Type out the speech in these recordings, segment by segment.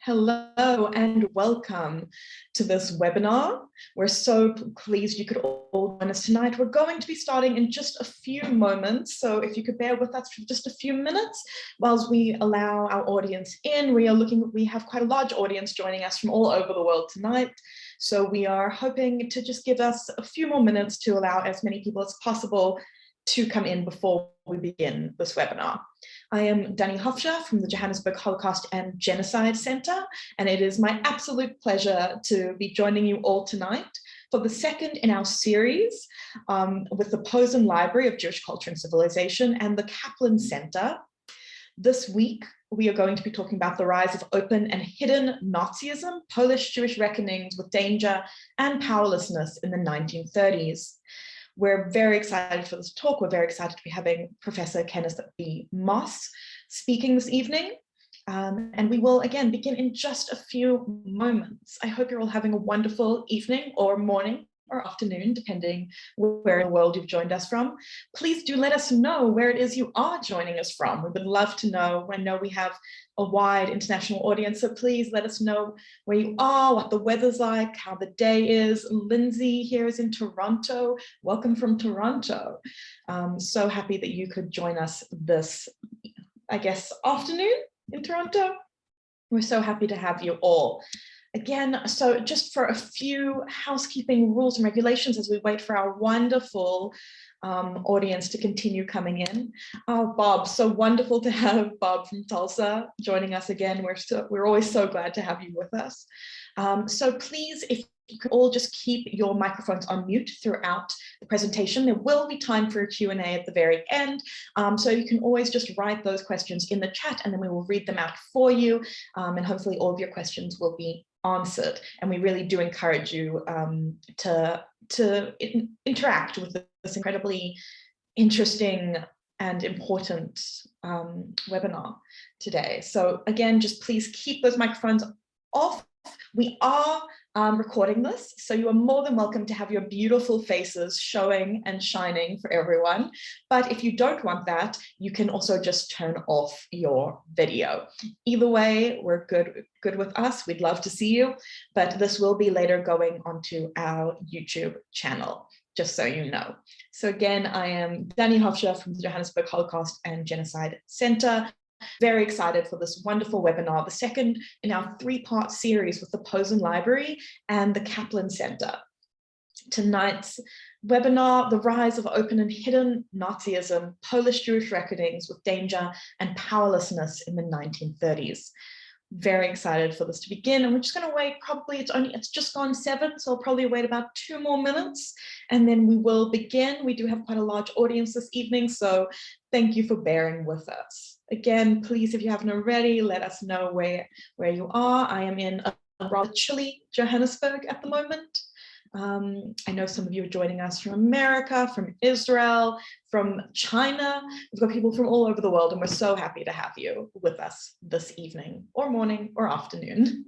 Hello and welcome to this webinar. We're so pleased you could all join us tonight. We're going to be starting in just a few moments, so if you could bear with us for just a few minutes whilst we allow our audience in. We have quite a large audience joining us from all over the world tonight, so we are hoping to just give us a few more minutes to allow as many people as possible to come in before we begin this webinar. I am Dani Hofscher from the Johannesburg Holocaust and Genocide Center, and it is my absolute pleasure to be joining you all tonight for the second in our series with the Posen Library of Jewish Culture and Civilization and the Kaplan Center. This week, we are going to be talking about the rise of open and hidden Nazism, Polish Jewish reckonings with danger and powerlessness in the 1930s. We're very excited for this talk. We're very excited to be having Professor Kenneth B. Moss speaking this evening. And we will again begin in just a few moments. I hope you're all having a wonderful evening or morning or afternoon, depending where in the world you've joined us from. Please do let us know where it is you are joining us from. We would love to know. I know we have a wide international audience, so please let us know where you are, what the weather's like, how the day is. Lindsay here is in Toronto. Welcome from Toronto. So happy that you could join us this, I guess, afternoon in Toronto. We're so happy to have you all. Again, so just for a few housekeeping rules and regulations as we wait for our wonderful audience to continue coming in. Bob, so wonderful to have Bob from Tulsa joining us again. We're always so glad to have you with us. So please, if you could all just keep your microphones on mute throughout the presentation. There will be time for a Q&A at the very end. So you can always just write those questions in the chat and then we will read them out for you. And hopefully all of your questions will be answered. And we really do encourage you to interact with this incredibly interesting and important webinar today. So again, just please keep those microphones off. We are recording this, so you are more than welcome to have your beautiful faces showing and shining for everyone. But if you don't want that, you can also just turn off your video. Either way, we're good with us. We'd love to see you, but this will be later going onto our YouTube channel, just so you know. So again, I am Dani Hofscher from the Johannesburg Holocaust and Genocide Center. Very excited for this wonderful webinar, the second in our three-part series with the Posen Library and the Kaplan Center. Tonight's webinar, The Rise of Open and Hidden Nazism, Polish Jewish Reckonings with Danger and Powerlessness in the 1930s. Very excited for this to begin, and we're just going to wait. Probably it's just gone 7, so I'll probably wait about 2 more minutes and then we will begin. We do have quite a large audience this evening, so thank you for bearing with us. Again, please, if you haven't already, let us know where you are. I am in a rather chilly Johannesburg at the moment. I know some of you are joining us from America, from Israel, from China. We've got people from all over the world, and we're so happy to have you with us this evening, or morning, or afternoon.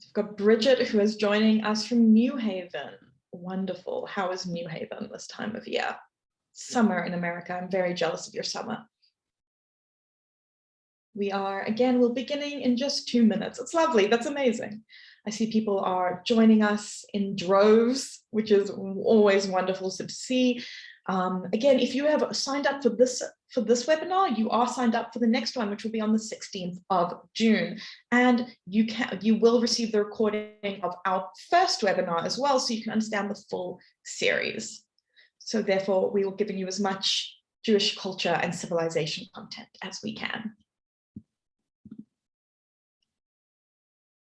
We've got Bridget, who is joining us from New Haven. Wonderful. How is New Haven this time of year? Summer in America. I'm very jealous of your summer. We'll be beginning in just 2 minutes. It's lovely. That's amazing. I see people are joining us in droves, which is always wonderful to see. Again, if you have signed up for this webinar, you are signed up for the next one, which will be on the 16th of June. And you will receive the recording of our first webinar as well, so you can understand the full series. So therefore, we will give you as much Jewish culture and civilization content as we can.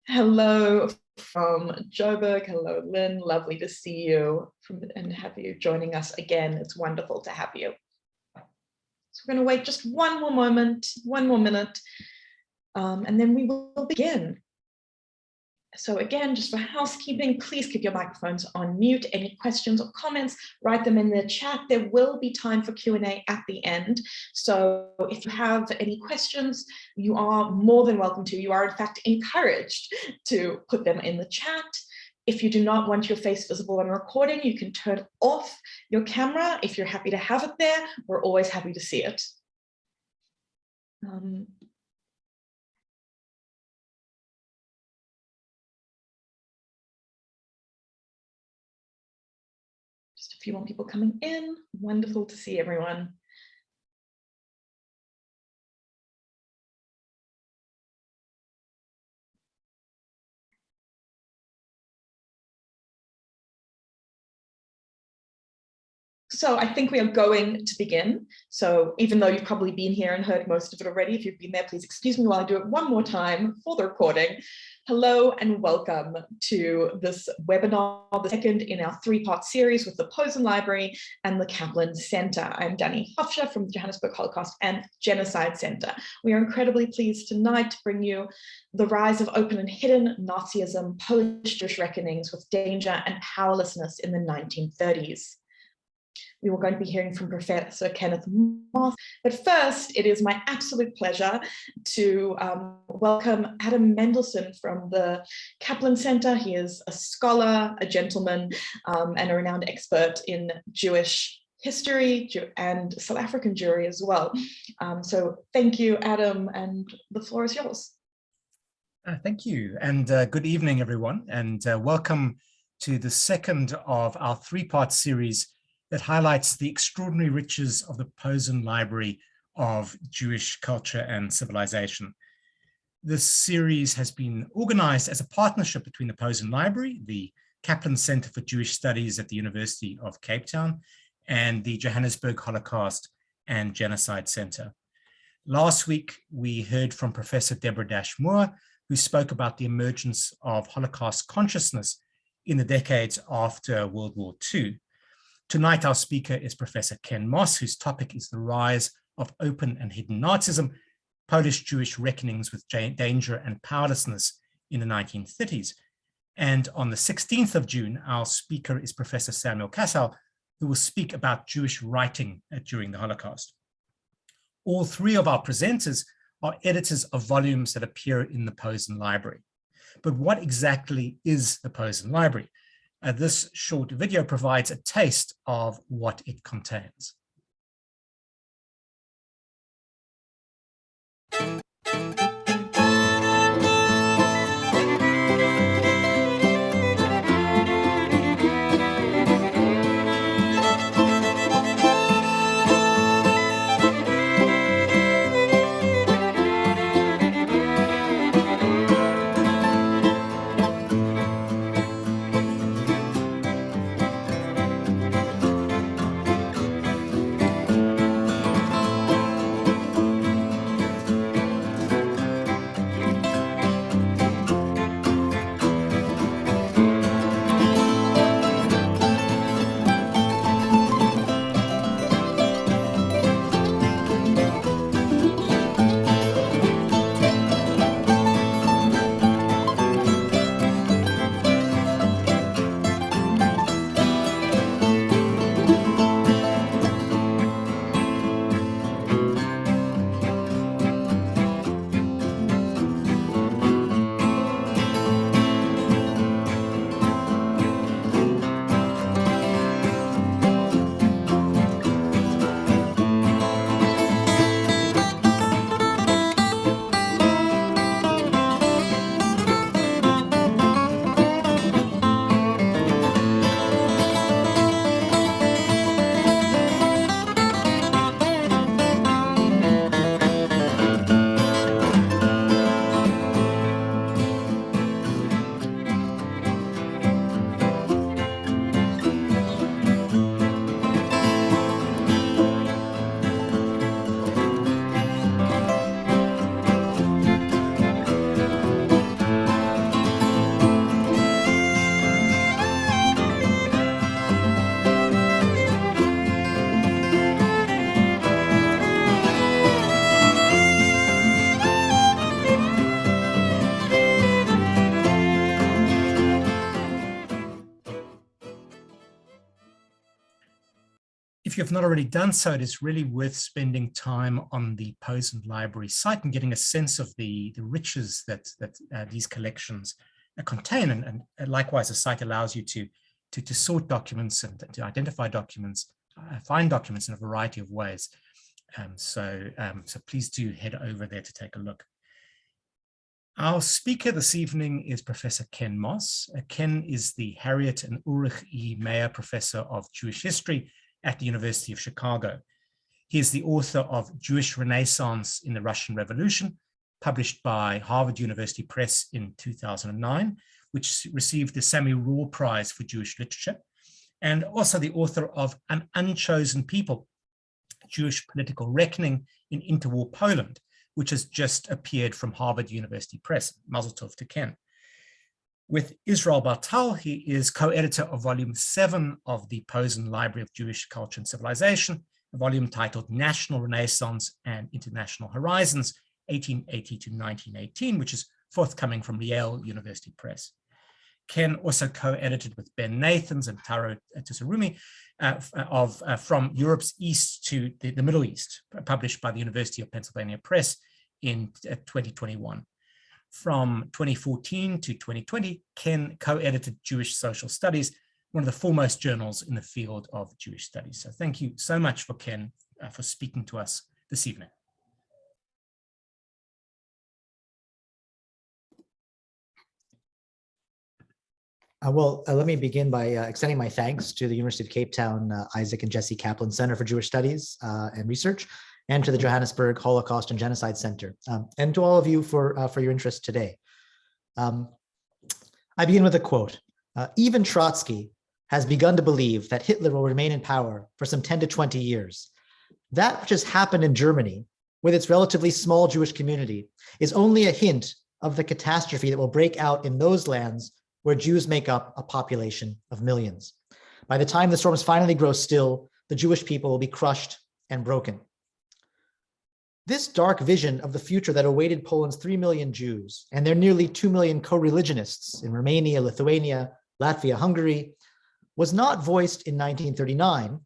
Hello from Joburg. Hello, Lynn. Lovely to see you and have you joining us again. It's wonderful to have you. So we're going to wait just one more moment, 1 more minute, and then we will begin. So again, just for housekeeping, please keep your microphones on mute. Any questions or comments, write them in the chat. There will be time for Q&A at the end. So if you have any questions, you are more than welcome to. You are in fact encouraged to put them in the chat. If you do not want your face visible on recording, you can turn off your camera. If you're happy to have it there, we're always happy to see it. Just a few more people coming in. Wonderful to see everyone. So I think we are going to begin. So even though you've probably been here and heard most of it already, if you've been there, please excuse me while I do it one more time for the recording. Hello and welcome to this webinar, the second in our three-part series with the Posen Library and the Kaplan Center. I'm Danny Hofscher from the Johannesburg Holocaust and Genocide Center. We are incredibly pleased tonight to bring you the rise of open and hidden Nazism, Polish-Jewish reckonings with danger and powerlessness in the 1930s. We were going to be hearing from Professor Kenneth. But first, it is my absolute pleasure to welcome Adam Mendelson from the Kaplan Center. He is a scholar, a gentleman, and a renowned expert in Jewish history and South African Jewry as well. So thank you, Adam, and the floor is yours. Thank you, and good evening, everyone, and welcome to the second of our three-part series that highlights the extraordinary riches of the Posen Library of Jewish Culture and Civilization. This series has been organized as a partnership between the Posen Library, the Kaplan Center for Jewish Studies at the University of Cape Town, and the Johannesburg Holocaust and Genocide Center. Last week, we heard from Professor Deborah Dash-Moore, who spoke about the emergence of Holocaust consciousness in the decades after World War II. Tonight, our speaker is Professor Ken Moss, whose topic is the rise of open and hidden Nazism, Polish-Jewish reckonings with danger and powerlessness in the 1930s. And on the 16th of June, our speaker is Professor Samuel Kassel, who will speak about Jewish writing during the Holocaust. All three of our presenters are editors of volumes that appear in the Posen Library. But what exactly is the Posen Library? This short video provides a taste of what it contains. If you've not already done so, it is really worth spending time on the Posen Library site and getting a sense of the riches that these collections contain. And likewise, the site allows you to sort documents and to identify documents, find documents in a variety of ways. So please do head over there to take a look. Our speaker this evening is Professor Ken Moss. Ken is the Harriet and Ulrich E. Meyer Professor of Jewish History at the University of Chicago. He is the author of Jewish Renaissance in the Russian Revolution, published by Harvard University Press in 2009, which received the Sammy Raw Prize for Jewish Literature, and also the author of An Unchosen People, Jewish Political Reckoning in Interwar Poland, which has just appeared from Harvard University Press. Mazel tov to Ken. With Israel Bartal, he is co-editor of volume 7 of the Posen Library of Jewish Culture and Civilization, a volume titled National Renaissance and International Horizons, 1880 to 1918, which is forthcoming from Yale University Press. Ken also co-edited with Ben Nathans and Taro Tsurumi from Europe's East to the Middle East, published by the University of Pennsylvania Press in 2021. From 2014 to 2020, Ken co-edited Jewish Social Studies, one of the foremost journals in the field of Jewish studies. So thank you so much for Ken for speaking to us this evening. Let me begin by extending my thanks to the University of Cape Town Isaac and Jesse Kaplan Center for Jewish Studies and Research, and to the Johannesburg Holocaust and Genocide Center, and to all of you for your interest today. I begin with a quote. Even Trotsky has begun to believe that Hitler will remain in power for some 10 to 20 years. That which has happened in Germany, with its relatively small Jewish community, is only a hint of the catastrophe that will break out in those lands where Jews make up a population of millions. By the time the storms finally grow still, the Jewish people will be crushed and broken. This dark vision of the future that awaited Poland's 3 million Jews and their nearly 2 million co-religionists in Romania, Lithuania, Latvia, Hungary was not voiced in 1939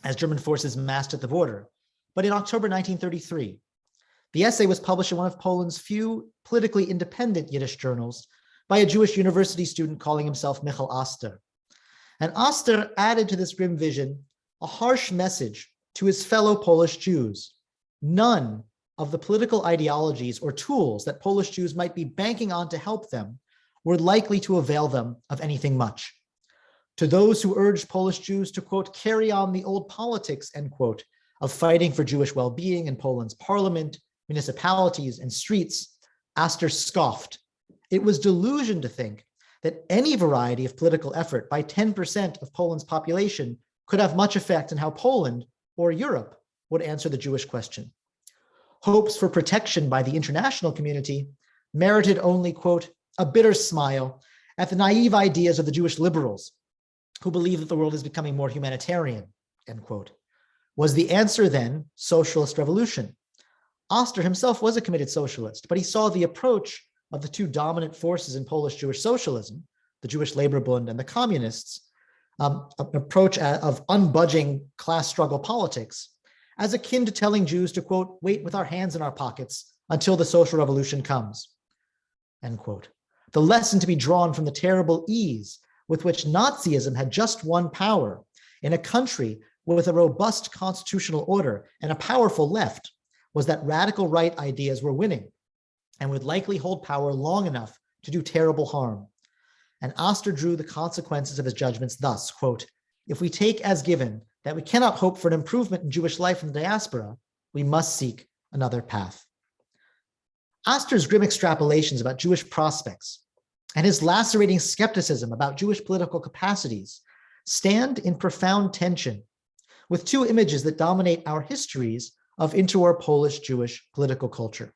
as German forces massed at the border, but in October 1933. The essay was published in one of Poland's few politically independent Yiddish journals by a Jewish university student calling himself Michal Oster. And Oster added to this grim vision a harsh message to his fellow Polish Jews. None of the political ideologies or tools that Polish Jews might be banking on to help them were likely to avail them of anything much. To those who urged Polish Jews to, quote, carry on the old politics, end quote, of fighting for Jewish well-being in Poland's parliament, municipalities, and streets, Oster scoffed. It was delusion to think that any variety of political effort by 10% of Poland's population could have much effect in how Poland or Europe would answer the Jewish question. Hopes for protection by the international community merited only, quote, a bitter smile at the naive ideas of the Jewish liberals who believe that the world is becoming more humanitarian, end quote. Was the answer then socialist revolution? Oster himself was a committed socialist, but he saw the approach of the two dominant forces in Polish Jewish socialism, the Jewish Labor Bund and the communists, an approach of unbudging class struggle politics, as akin to telling Jews to, quote, wait with our hands in our pockets until the social revolution comes, end quote. The lesson to be drawn from the terrible ease with which Nazism had just won power in a country with a robust constitutional order and a powerful left was that radical right ideas were winning and would likely hold power long enough to do terrible harm. And Oster drew the consequences of his judgments thus, quote, if we take as given that we cannot hope for an improvement in Jewish life in the diaspora, we must seek another path. Oster's grim extrapolations about Jewish prospects and his lacerating skepticism about Jewish political capacities stand in profound tension with two images that dominate our histories of interwar Polish Jewish political culture.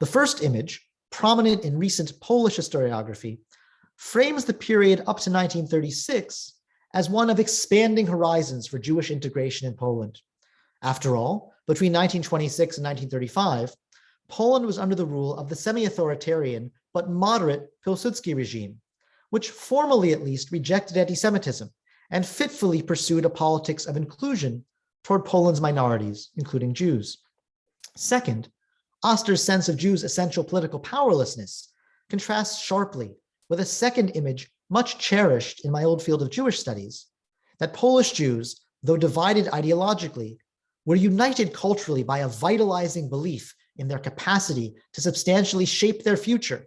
The first image, prominent in recent Polish historiography, frames the period up to 1936 as one of expanding horizons for Jewish integration in Poland. After all, between 1926 and 1935, Poland was under the rule of the semi-authoritarian but moderate Pilsudski regime, which formally at least rejected anti-Semitism and fitfully pursued a politics of inclusion toward Poland's minorities, including Jews. Second, Oster's sense of Jews' essential political powerlessness contrasts sharply with a second image much cherished in my old field of Jewish studies, that Polish Jews, though divided ideologically, were united culturally by a vitalizing belief in their capacity to substantially shape their future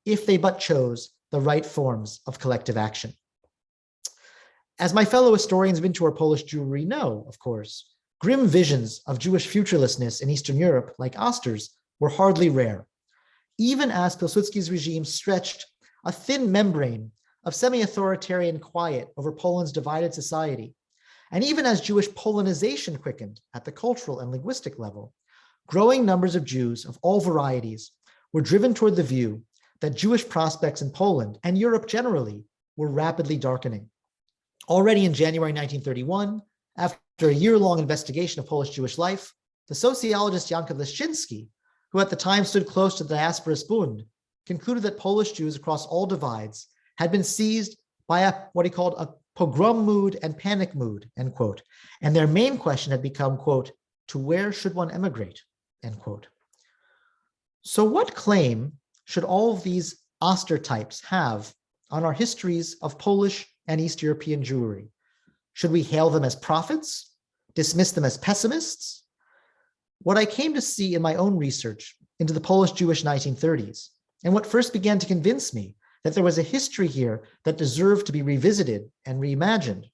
if they but chose the right forms of collective action. As my fellow historians of interwar Polish Jewry know, of course, grim visions of Jewish futurelessness in Eastern Europe, like Oster's, were hardly rare, even as Pilsudski's regime stretched a thin membrane of semi-authoritarian quiet over Poland's divided society, and even as Jewish Polonization quickened at the cultural and linguistic level, growing numbers of Jews of all varieties were driven toward the view that Jewish prospects in Poland and Europe generally were rapidly darkening. Already in January 1931, after a year-long investigation of Polish Jewish life, the sociologist Janka Leszczynski, who at the time stood close to the Diasporas Bund, concluded that Polish Jews across all divides had been seized by what he called a pogrom mood and panic mood, end quote. And their main question had become, quote, to where should one emigrate, end quote. So what claim should all of these Oster types have on our histories of Polish and East European Jewry? Should we hail them as prophets, dismiss them as pessimists? What I came to see in my own research into the Polish Jewish 1930s, and what first began to convince me that there was a history here that deserved to be revisited and reimagined,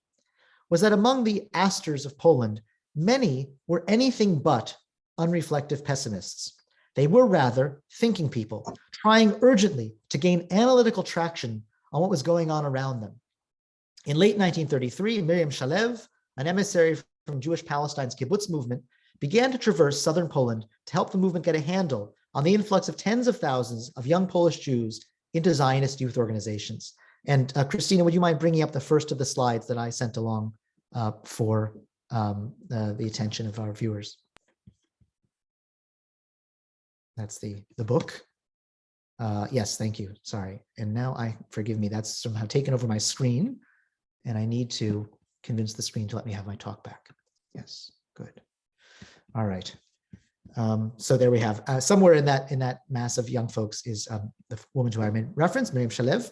was that among the Asters of Poland, many were anything but unreflective pessimists. They were rather thinking people, trying urgently to gain analytical traction on what was going on around them. In late 1933, Miriam Shalev, an emissary from Jewish Palestine's kibbutz movement, began to traverse southern Poland to help the movement get a handle on the influx of tens of thousands of young Polish Jews into Zionist youth organizations. And Christina, would you mind bringing up the first of the slides that I sent along for the attention of our viewers? That's the book. Yes, thank you. Sorry. And now forgive me, that's somehow taken over my screen, and I need to convince the screen to let me have my talk back. Yes, good. All right. So there we have, somewhere in that mass of young folks is the woman who I made reference, Miriam Shalev.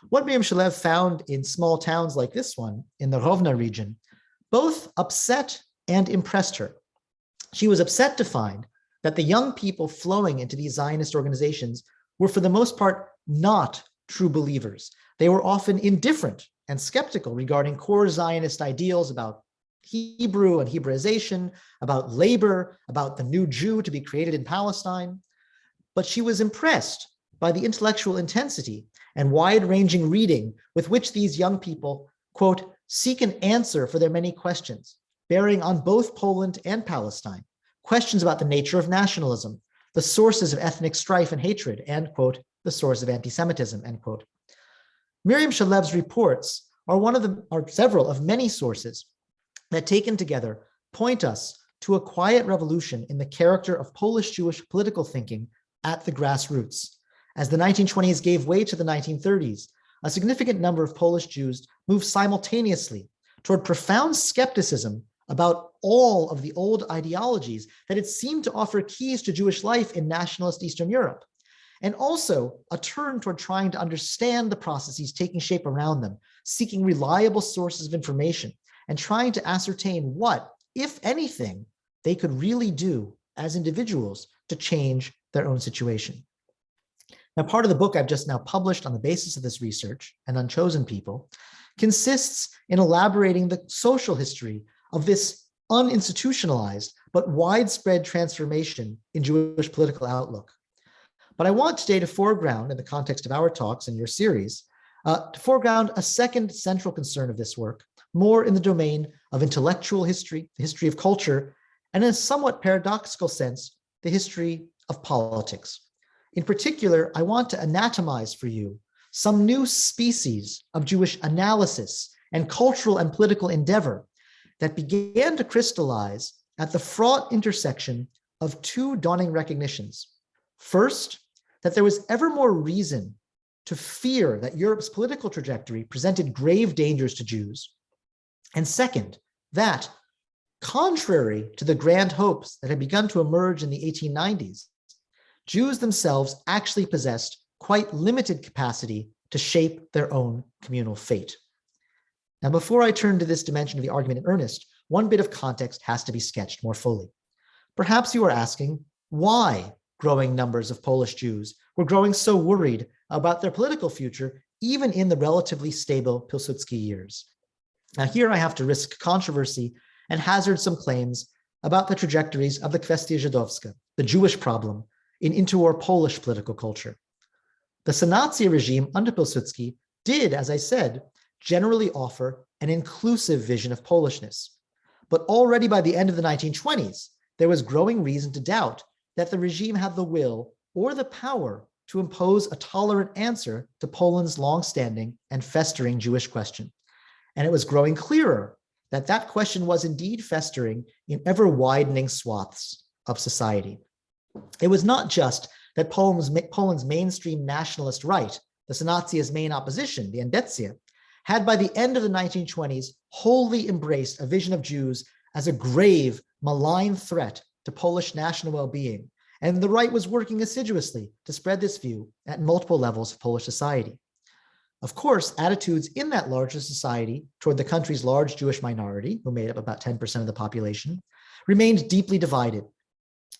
What Miriam Shalev found in small towns like this one in the Rovna region both upset and impressed her. She was upset to find that the young people flowing into these Zionist organizations were for the most part not true believers. They were often indifferent and skeptical regarding core Zionist ideals about Hebrew and Hebraization, about labor, about the new Jew to be created in Palestine. But she was impressed by the intellectual intensity and wide-ranging reading with which these young people, quote, seek an answer for their many questions, bearing on both Poland and Palestine, questions about the nature of nationalism, the sources of ethnic strife and hatred, and, quote, the source of anti-Semitism, end quote. Miriam Shalev's reports are several of many sources that, taken together, point us to a quiet revolution in the character of Polish Jewish political thinking at the grassroots. As the 1920s gave way to the 1930s, a significant number of Polish Jews moved simultaneously toward profound skepticism about all of the old ideologies that had seemed to offer keys to Jewish life in nationalist Eastern Europe, and also a turn toward trying to understand the processes taking shape around them, seeking reliable sources of information, and trying to ascertain what, if anything, they could really do as individuals to change their own situation. Now, part of the book I've just now published on the basis of this research, and Unchosen People, consists in elaborating the social history of this uninstitutionalized but widespread transformation in Jewish political outlook. But I want today to foreground, in the context of our talks and your series, to foreground a second central concern of this work, more in the domain of intellectual history, the history of culture, and in a somewhat paradoxical sense, the history of politics. In particular, I want to anatomize for you some new species of Jewish analysis and cultural and political endeavor that began to crystallize at the fraught intersection of two dawning recognitions. First, that there was ever more reason to fear that Europe's political trajectory presented grave dangers to Jews. And second, that, contrary to the grand hopes that had begun to emerge in the 1890s, Jews themselves actually possessed quite limited capacity to shape their own communal fate. Now, before I turn to this dimension of the argument in earnest, one bit of context has to be sketched more fully. Perhaps you are asking why growing numbers of Polish Jews were growing so worried about their political future, even in the relatively stable Pilsudski years. Now, here I have to risk controversy and hazard some claims about the trajectories of the kwestia żydowska, the Jewish problem, in interwar Polish political culture. The Sanacja regime under Pilsudski did, as I said, generally offer an inclusive vision of Polishness. But already by the end of the 1920s, there was growing reason to doubt that the regime had the will or the power to impose a tolerant answer to Poland's long-standing and festering Jewish question. And it was growing clearer that that question was indeed festering in ever-widening swaths of society. It was not just that Poland's mainstream nationalist right, the Sanacja's main opposition, the Endecja, had by the end of the 1920s wholly embraced a vision of Jews as a grave, malign threat to Polish national well-being, and the right was working assiduously to spread this view at multiple levels of Polish society. Of course, attitudes in that larger society toward the country's large Jewish minority, who made up about 10% of the population, remained deeply divided.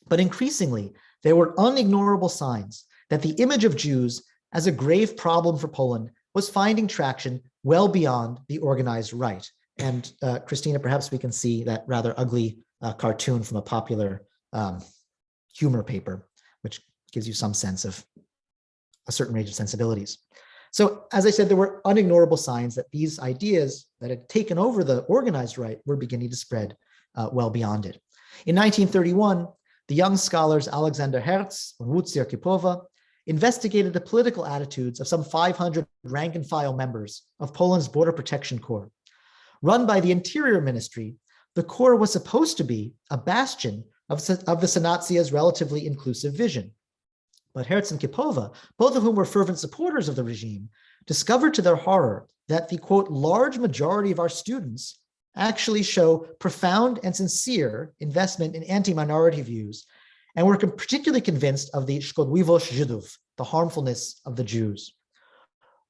But increasingly, there were unignorable signs that the image of Jews as a grave problem for Poland was finding traction well beyond the organized right. And Christina, perhaps we can see that rather ugly cartoon from a popular humor paper, which gives you some sense of a certain range of sensibilities. So as I said, there were unignorable signs that these ideas that had taken over the organized right were beginning to spread well beyond it. In 1931, the young scholars Alexander Herz and Łucja Kipowa investigated the political attitudes of some 500 rank-and-file members of Poland's Border Protection Corps. Run by the Interior Ministry, the Corps was supposed to be a bastion of the Sanacia's relatively inclusive vision. But Herz and Kipowa, both of whom were fervent supporters of the regime, discovered to their horror that the, quote, large majority of our students actually show profound and sincere investment in anti-minority views, and were particularly convinced of the szkodliwość Żydów, the harmfulness of the Jews.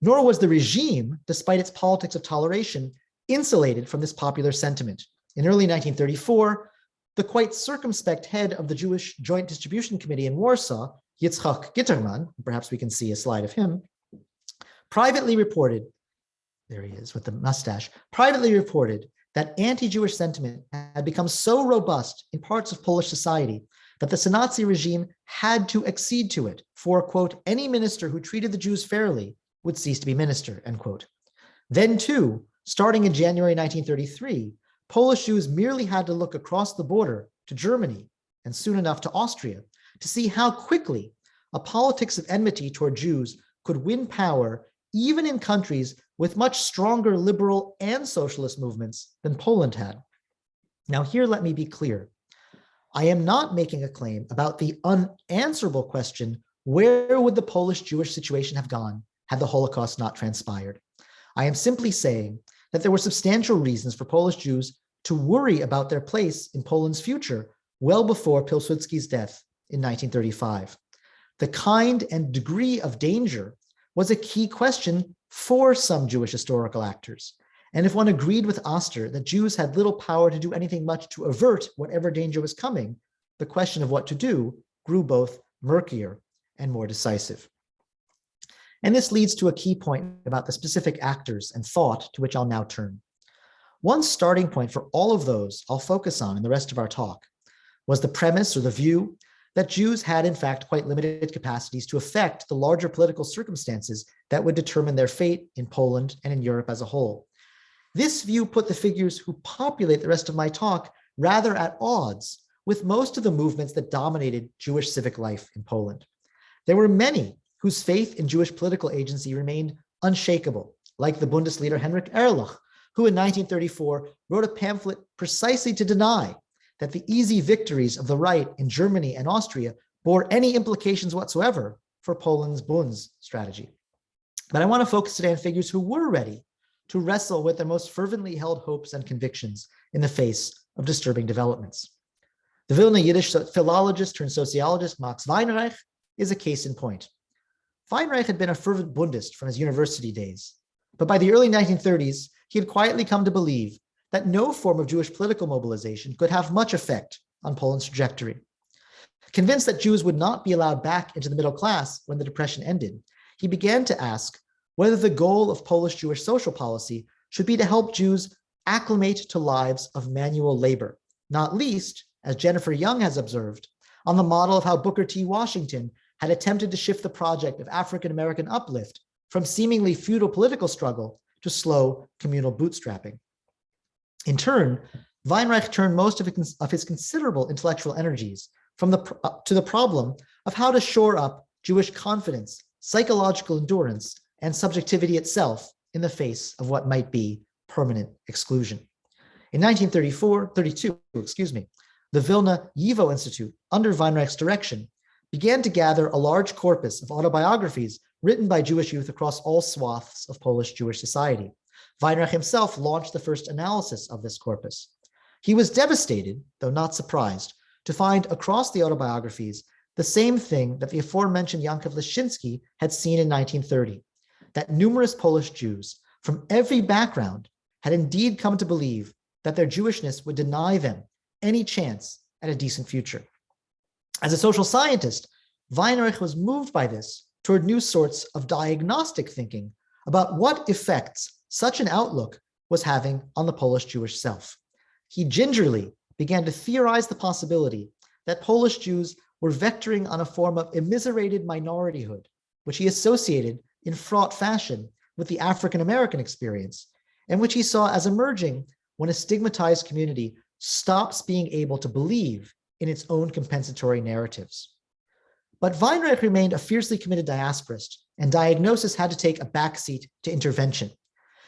Nor was the regime, despite its politics of toleration, insulated from this popular sentiment. In early 1934, the quite circumspect head of the Jewish Joint Distribution Committee in Warsaw, Yitzchak Gitterman, perhaps we can see a slide of him, privately reported, there he is with the mustache, privately reported that anti-Jewish sentiment had become so robust in parts of Polish society that the Sanacja regime had to accede to it, for, quote, any minister who treated the Jews fairly would cease to be minister, end quote. Then too, starting in January 1933, Polish Jews merely had to look across the border to Germany and soon enough to Austria to see how quickly a politics of enmity toward Jews could win power even in countries with much stronger liberal and socialist movements than Poland had. Now here, let me be clear. I am not making a claim about the unanswerable question, where would the Polish Jewish situation have gone had the Holocaust not transpired? I am simply saying that there were substantial reasons for Polish Jews to worry about their place in Poland's future well before Pilsudski's death in 1935. The kind and degree of danger was a key question for some Jewish historical actors. And if one agreed with Oster that Jews had little power to do anything much to avert whatever danger was coming, the question of what to do grew both murkier and more decisive. And this leads to a key point about the specific actors and thought to which I'll now turn. One starting point for all of those I'll focus on in the rest of our talk was the premise or the view that Jews had in fact quite limited capacities to affect the larger political circumstances that would determine their fate in Poland and in Europe as a whole. This view put the figures who populate the rest of my talk rather at odds with most of the movements that dominated Jewish civic life in Poland. There were many whose faith in Jewish political agency remained unshakable, like the Bundesleader Heinrich Erlach, who in 1934 wrote a pamphlet precisely to deny that the easy victories of the right in Germany and Austria bore any implications whatsoever for Poland's Bund's strategy. But I want to focus today on figures who were ready to wrestle with their most fervently held hopes and convictions in the face of disturbing developments. The Vilna Yiddish philologist turned sociologist Max Weinreich is a case in point. Weinreich had been a fervent Bundist from his university days, but by the early 1930s, he had quietly come to believe that no form of Jewish political mobilization could have much effect on Poland's trajectory. Convinced that Jews would not be allowed back into the middle class when the Depression ended, he began to ask whether the goal of Polish Jewish social policy should be to help Jews acclimate to lives of manual labor, not least, as Jennifer Young has observed, on the model of how Booker T. Washington had attempted to shift the project of African-American uplift from seemingly feudal political struggle to slow communal bootstrapping. In turn, Weinreich turned most of his considerable intellectual energies to the problem of how to shore up Jewish confidence, psychological endurance, and subjectivity itself in the face of what might be permanent exclusion. In 1932, the Vilna YIVO Institute, under Weinreich's direction, began to gather a large corpus of autobiographies written by Jewish youth across all swaths of Polish Jewish society. Weinreich himself launched the first analysis of this corpus. He was devastated, though not surprised, to find across the autobiographies the same thing that the aforementioned Yankov Leszczynski had seen in 1930, that numerous Polish Jews from every background had indeed come to believe that their Jewishness would deny them any chance at a decent future. As a social scientist, Weinreich was moved by this toward new sorts of diagnostic thinking about what effects such an outlook was having on the Polish Jewish self. He gingerly began to theorize the possibility that Polish Jews were vectoring on a form of immiserated minorityhood, which he associated in fraught fashion with the African-American experience, and which he saw as emerging when a stigmatized community stops being able to believe in its own compensatory narratives. But Weinreich remained a fiercely committed diasporist, and diagnosis had to take a backseat to intervention.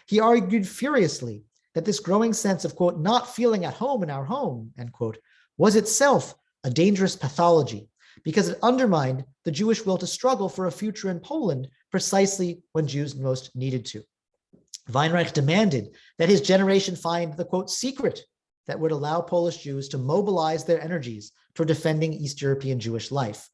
He argued furiously that this growing sense of, quote, not feeling at home in our home, end quote, was itself a dangerous pathology because it undermined the Jewish will to struggle for a future in Poland precisely when Jews most needed to. Weinreich demanded that his generation find the, quote, secret that would allow Polish Jews to mobilize their energies toward defending East European Jewish life.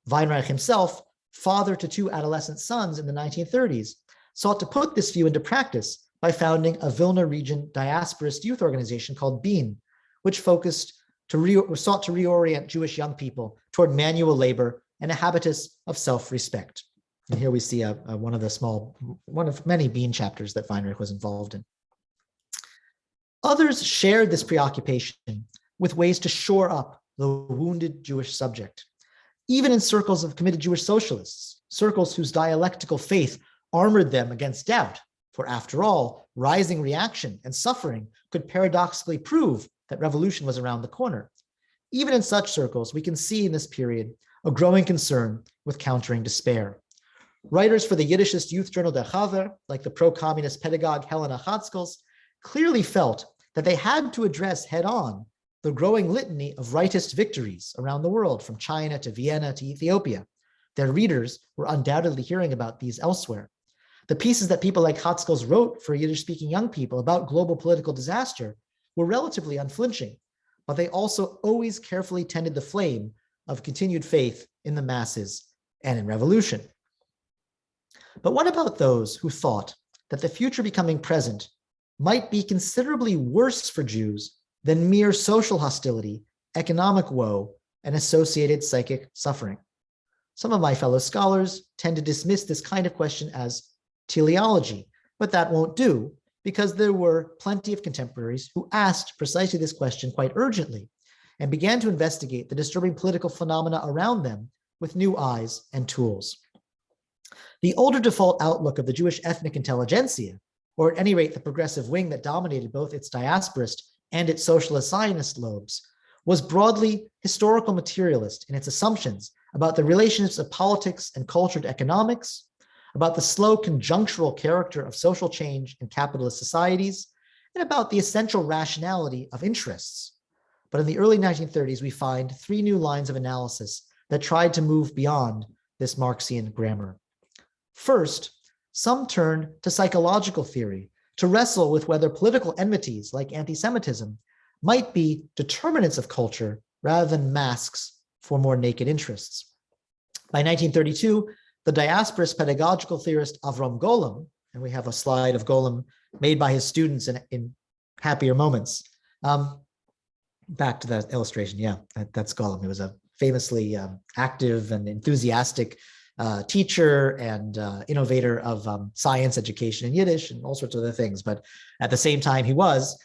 Weinreich himself, father to two adolescent sons in the 1930s, sought to put this view into practice by founding a Vilna region diasporist youth organization called BEAN, which sought to reorient Jewish young people toward manual labor and a habitus of self-respect. And here we see one of many BEAN chapters that Weinreich was involved in. Others shared this preoccupation with ways to shore up the wounded Jewish subject. Even in circles of committed Jewish socialists, circles whose dialectical faith armored them against doubt, for after all, rising reaction and suffering could paradoxically prove that revolution was around the corner. Even in such circles, we can see in this period a growing concern with countering despair. Writers for the Yiddishist youth journal Der Chaver, like the pro-communist pedagogue Helena Chatzkels, clearly felt that they had to address head-on the growing litany of rightist victories around the world, from China to Vienna to Ethiopia. Their readers were undoubtedly hearing about these elsewhere. The pieces that people like Chatzkels wrote for Yiddish-speaking young people about global political disaster were relatively unflinching, but they also always carefully tended the flame of continued faith in the masses and in revolution. But what about those who thought that the future becoming present might be considerably worse for Jews than mere social hostility, economic woe, and associated psychic suffering? Some of my fellow scholars tend to dismiss this kind of question as teleology, but that won't do, because there were plenty of contemporaries who asked precisely this question quite urgently and began to investigate the disturbing political phenomena around them with new eyes and tools. The older default outlook of the Jewish ethnic intelligentsia, or at any rate the progressive wing that dominated both its diasporist and its socialist Zionist lobes, was broadly historical materialist in its assumptions about the relationships of politics and culture to economics, about the slow conjunctural character of social change in capitalist societies, and about the essential rationality of interests. But in the early 1930s, we find three new lines of analysis that tried to move beyond this Marxian grammar. First, some turned to psychological theory to wrestle with whether political enmities like anti-Semitism might be determinants of culture rather than masks for more naked interests. By 1932, the diasporist pedagogical theorist Avram Golem, and we have a slide of Golem made by his students in happier moments. Back to that illustration. Yeah, that's Golem. He was a famously active and enthusiastic teacher and innovator of science education in Yiddish and all sorts of other things. But at the same time, he was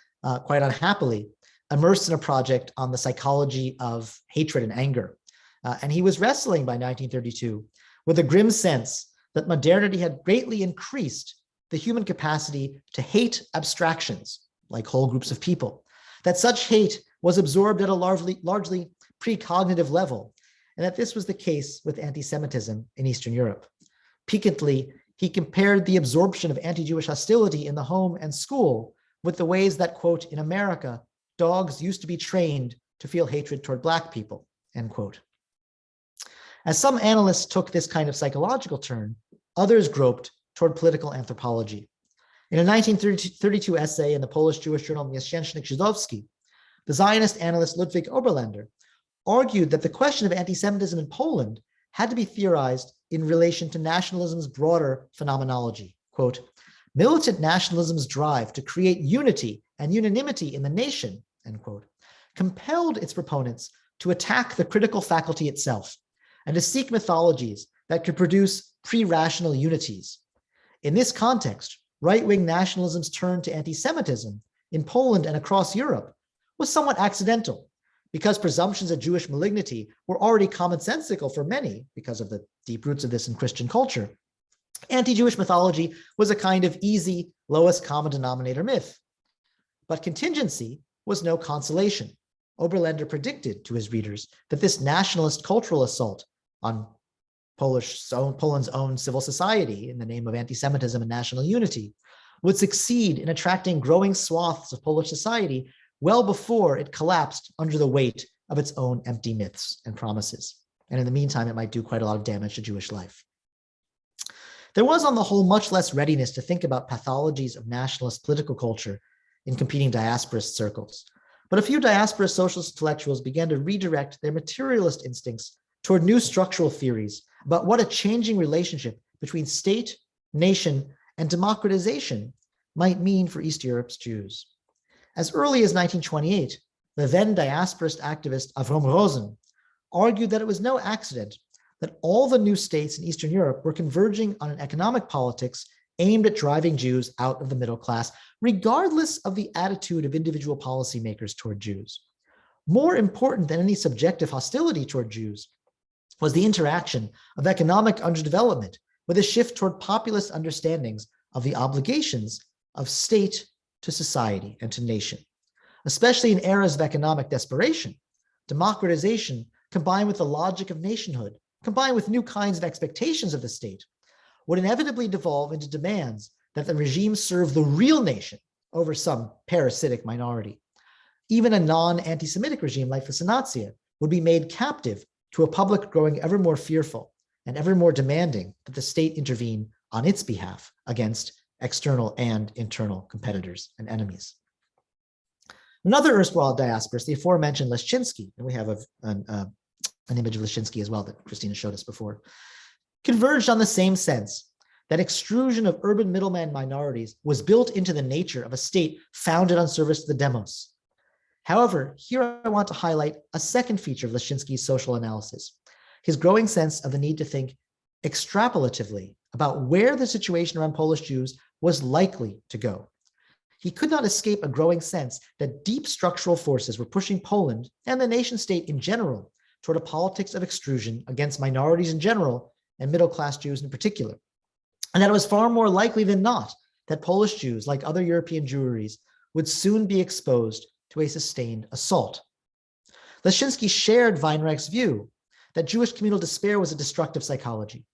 quite unhappily immersed in a project on the psychology of hatred and anger. And he was wrestling by 1932 with a grim sense that modernity had greatly increased the human capacity to hate abstractions like whole groups of people, that such hate was absorbed at a largely precognitive level, and that this was the case with anti-Semitism in Eastern Europe. Piquantly, he compared the absorption of anti-Jewish hostility in the home and school with the ways that, quote, in America, dogs used to be trained to feel hatred toward Black people, end quote. As some analysts took this kind of psychological turn, others groped toward political anthropology. In a 1932 essay in the Polish Jewish journal Miesięcznik Żydowski, the Zionist analyst Ludwig Oberländer argued that the question of anti-Semitism in Poland had to be theorized in relation to nationalism's broader phenomenology. Quote, militant nationalism's drive to create unity and unanimity in the nation, end quote, compelled its proponents to attack the critical faculty itself and to seek mythologies that could produce pre-rational unities. In this context, right-wing nationalism's turn to anti-Semitism in Poland and across Europe was somewhat accidental, because presumptions of Jewish malignity were already commonsensical for many because of the deep roots of this in Christian culture. Anti-Jewish mythology was a kind of easy, lowest common denominator myth. But contingency was no consolation. Oberländer predicted to his readers that this nationalist cultural assault on Poland's own civil society in the name of anti-Semitism and national unity would succeed in attracting growing swaths of Polish society well before it collapsed under the weight of its own empty myths and promises. And in the meantime, it might do quite a lot of damage to Jewish life. There was, on the whole, much less readiness to think about pathologies of nationalist political culture in competing diasporist circles. But a few diaspora socialist intellectuals began to redirect their materialist instincts toward new structural theories about what a changing relationship between state, nation, and democratization might mean for East Europe's Jews. As early as 1928, the then diasporist activist Avram Rosen argued that it was no accident that all the new states in Eastern Europe were converging on an economic politics aimed at driving Jews out of the middle class, regardless of the attitude of individual policymakers toward Jews. More important than any subjective hostility toward Jews was the interaction of economic underdevelopment with a shift toward populist understandings of the obligations of state to society and to nation. Especially in eras of economic desperation, democratization combined with the logic of nationhood, combined with new kinds of expectations of the state, would inevitably devolve into demands that the regime serve the real nation over some parasitic minority. Even a non-anti-Semitic regime like the Sanatsia would be made captive to a public growing ever more fearful and ever more demanding that the state intervene on its behalf against external and internal competitors and enemies. Another erstwhile diasporist, the aforementioned Leszczynski, and we have an image of Leszczynski as well that Christina showed us before, converged on the same sense that extrusion of urban middleman minorities was built into the nature of a state founded on service to the demos. However, here I want to highlight a second feature of Leszczynski's social analysis, his growing sense of the need to think extrapolatively about where the situation around Polish Jews was likely to go. He could not escape a growing sense that deep structural forces were pushing Poland and the nation state in general toward a politics of extrusion against minorities in general and middle-class Jews in particular. And that it was far more likely than not that Polish Jews, like other European Jewries, would soon be exposed to a sustained assault. Leszczynski shared Weinreich's view that Jewish communal despair was a destructive psychology,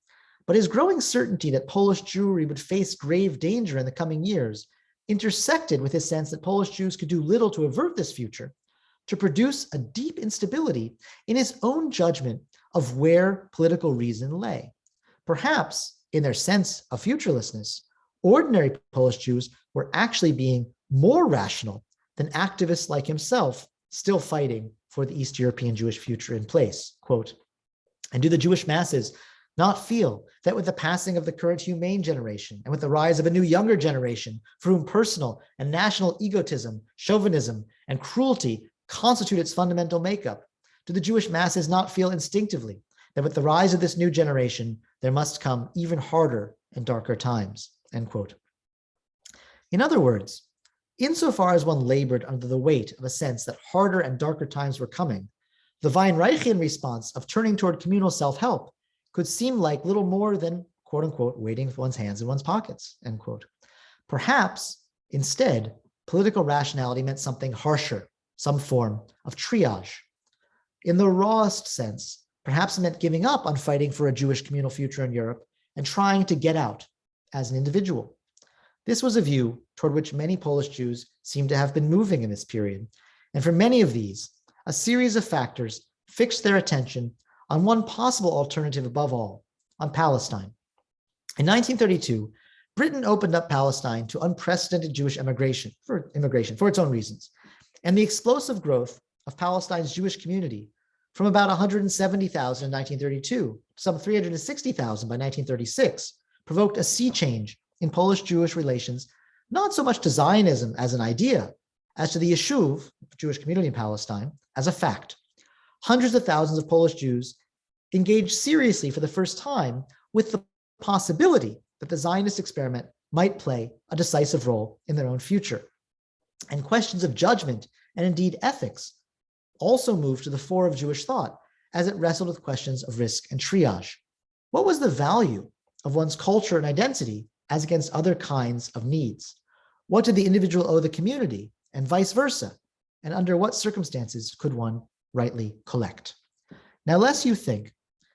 but his growing certainty that Polish Jewry would face grave danger in the coming years intersected with his sense that Polish Jews could do little to avert this future, to produce a deep instability in his own judgment of where political reason lay. Perhaps, in their sense of futurelessness, ordinary Polish Jews were actually being more rational than activists like himself still fighting for the East European Jewish future in place. Quote, and do the Jewish masses not feel that with the passing of the current humane generation and with the rise of a new younger generation for whom personal and national egotism, chauvinism, and cruelty constitute its fundamental makeup, do the Jewish masses not feel instinctively that with the rise of this new generation, there must come even harder and darker times, end quote. In other words, insofar as one labored under the weight of a sense that harder and darker times were coming, the Weinreichian response of turning toward communal self-help could seem like little more than, quote unquote, waiting with one's hands in one's pockets, end quote. Perhaps, instead, political rationality meant something harsher, some form of triage. In the rawest sense, perhaps it meant giving up on fighting for a Jewish communal future in Europe and trying to get out as an individual. This was a view toward which many Polish Jews seem to have been moving in this period. And for many of these, a series of factors fixed their attention on one possible alternative above all, on Palestine. In 1932, Britain opened up Palestine to unprecedented Jewish immigration for its own reasons. And the explosive growth of Palestine's Jewish community from about 170,000 in 1932 to some 360,000 by 1936 provoked a sea change in Polish-Jewish relations, not so much to Zionism as an idea, as to the Yishuv, the Jewish community in Palestine, as a fact. Hundreds of thousands of Polish Jews engaged seriously for the first time with the possibility that the Zionist experiment might play a decisive role in their own future. And questions of judgment and indeed ethics also moved to the fore of Jewish thought as it wrestled with questions of risk and triage. What was the value of one's culture and identity as against other kinds of needs? What did the individual owe the community, and vice versa? And under what circumstances could one rightly collect? Now, lest you think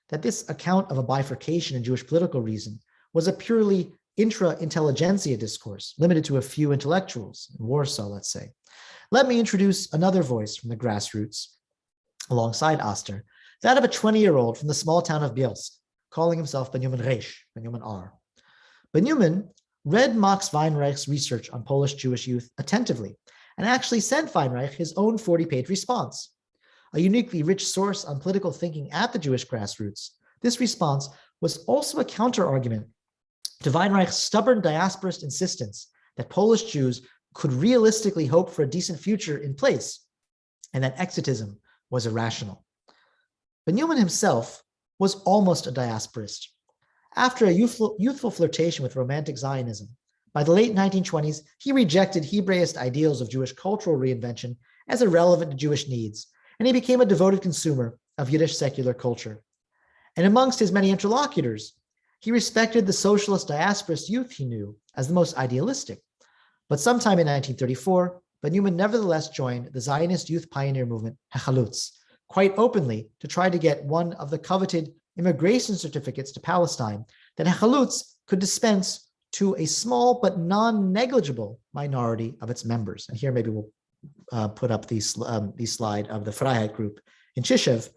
that this account of a bifurcation in Jewish political reason was a purely intra-intelligentsia discourse, limited to a few intellectuals in Warsaw, let's say, let me introduce another voice from the grassroots, alongside Oster, that of a 20-year-old from the small town of Bielsk, calling himself Benjamin Reich, Benjamin R. Benjamin read Max Weinreich's research on Polish Jewish youth attentively and actually sent Weinreich his own 40-page response. A uniquely rich source on political thinking at the Jewish grassroots, this response was also a counter-argument to Weinreich's stubborn diasporist insistence that Polish Jews could realistically hope for a decent future in place, and that exotism was irrational. Benjamin himself was almost a diasporist. After a youthful flirtation with romantic Zionism, by the late 1920s, he rejected Hebraist ideals of Jewish cultural reinvention as irrelevant to Jewish needs, and he became a devoted consumer of Yiddish secular culture. And amongst his many interlocutors, he respected the socialist diasporist youth he knew as the most idealistic. But sometime in 1934, Benjamin nevertheless joined the Zionist youth pioneer movement, Hechalutz, quite openly to try to get one of the coveted immigration certificates to Palestine that Hechalutz could dispense to a small but non-negligible minority of its members. And here maybe we'll put up the slide of the Freiheit group in Chishev,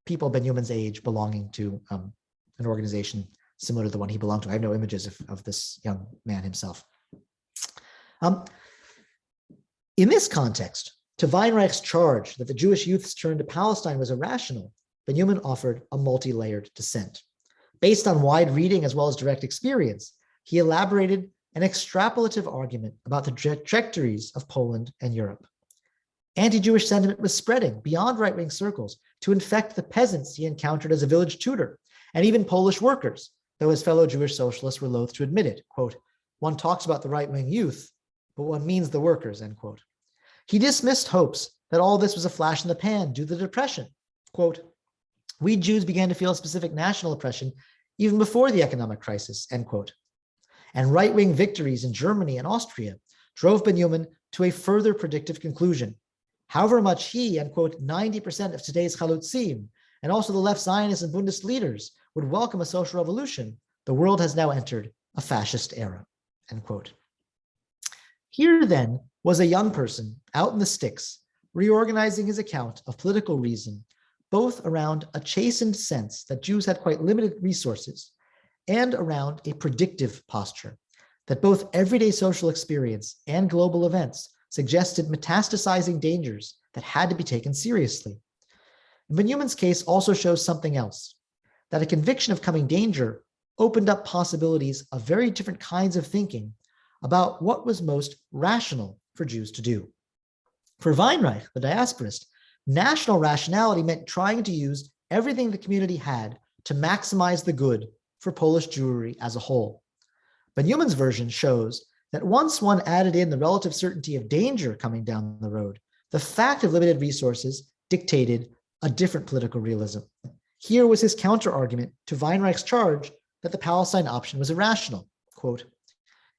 people Benjamin's age belonging to an organization similar to the one he belonged to. I have no images of this young man himself. In this context, to Weinreich's charge that the Jewish youth's turn to Palestine was irrational, Benjamin offered a multi-layered dissent. Based on wide reading as well as direct experience, he elaborated an extrapolative argument about the trajectories of Poland and Europe. Anti-Jewish sentiment was spreading beyond right-wing circles to infect the peasants he encountered as a village tutor, and even Polish workers, though his fellow Jewish socialists were loath to admit it. Quote, one talks about the right-wing youth, but one means the workers, end quote. He dismissed hopes that all this was a flash in the pan due to the Depression. Quote, we Jews began to feel a specific national oppression even before the economic crisis, end quote. And right-wing victories in Germany and Austria drove Benjamin to a further predictive conclusion. However much he, and quote, 90% of today's Chalutzim, and also the left Zionists and Bundist leaders would welcome a social revolution, the world has now entered a fascist era, end quote. Here then was a young person out in the sticks, reorganizing his account of political reason, both around a chastened sense that Jews had quite limited resources and around a predictive posture that both everyday social experience and global events suggested metastasizing dangers that had to be taken seriously. And Benjamin's case also shows something else, that a conviction of coming danger opened up possibilities of very different kinds of thinking about what was most rational for Jews to do. For Weinreich, the diasporist, national rationality meant trying to use everything the community had to maximize the good for Polish Jewry as a whole. But Newman's version shows that once one added in the relative certainty of danger coming down the road, the fact of limited resources dictated a different political realism. Here was his counter-argument to Weinreich's charge that the Palestine option was irrational. Quote,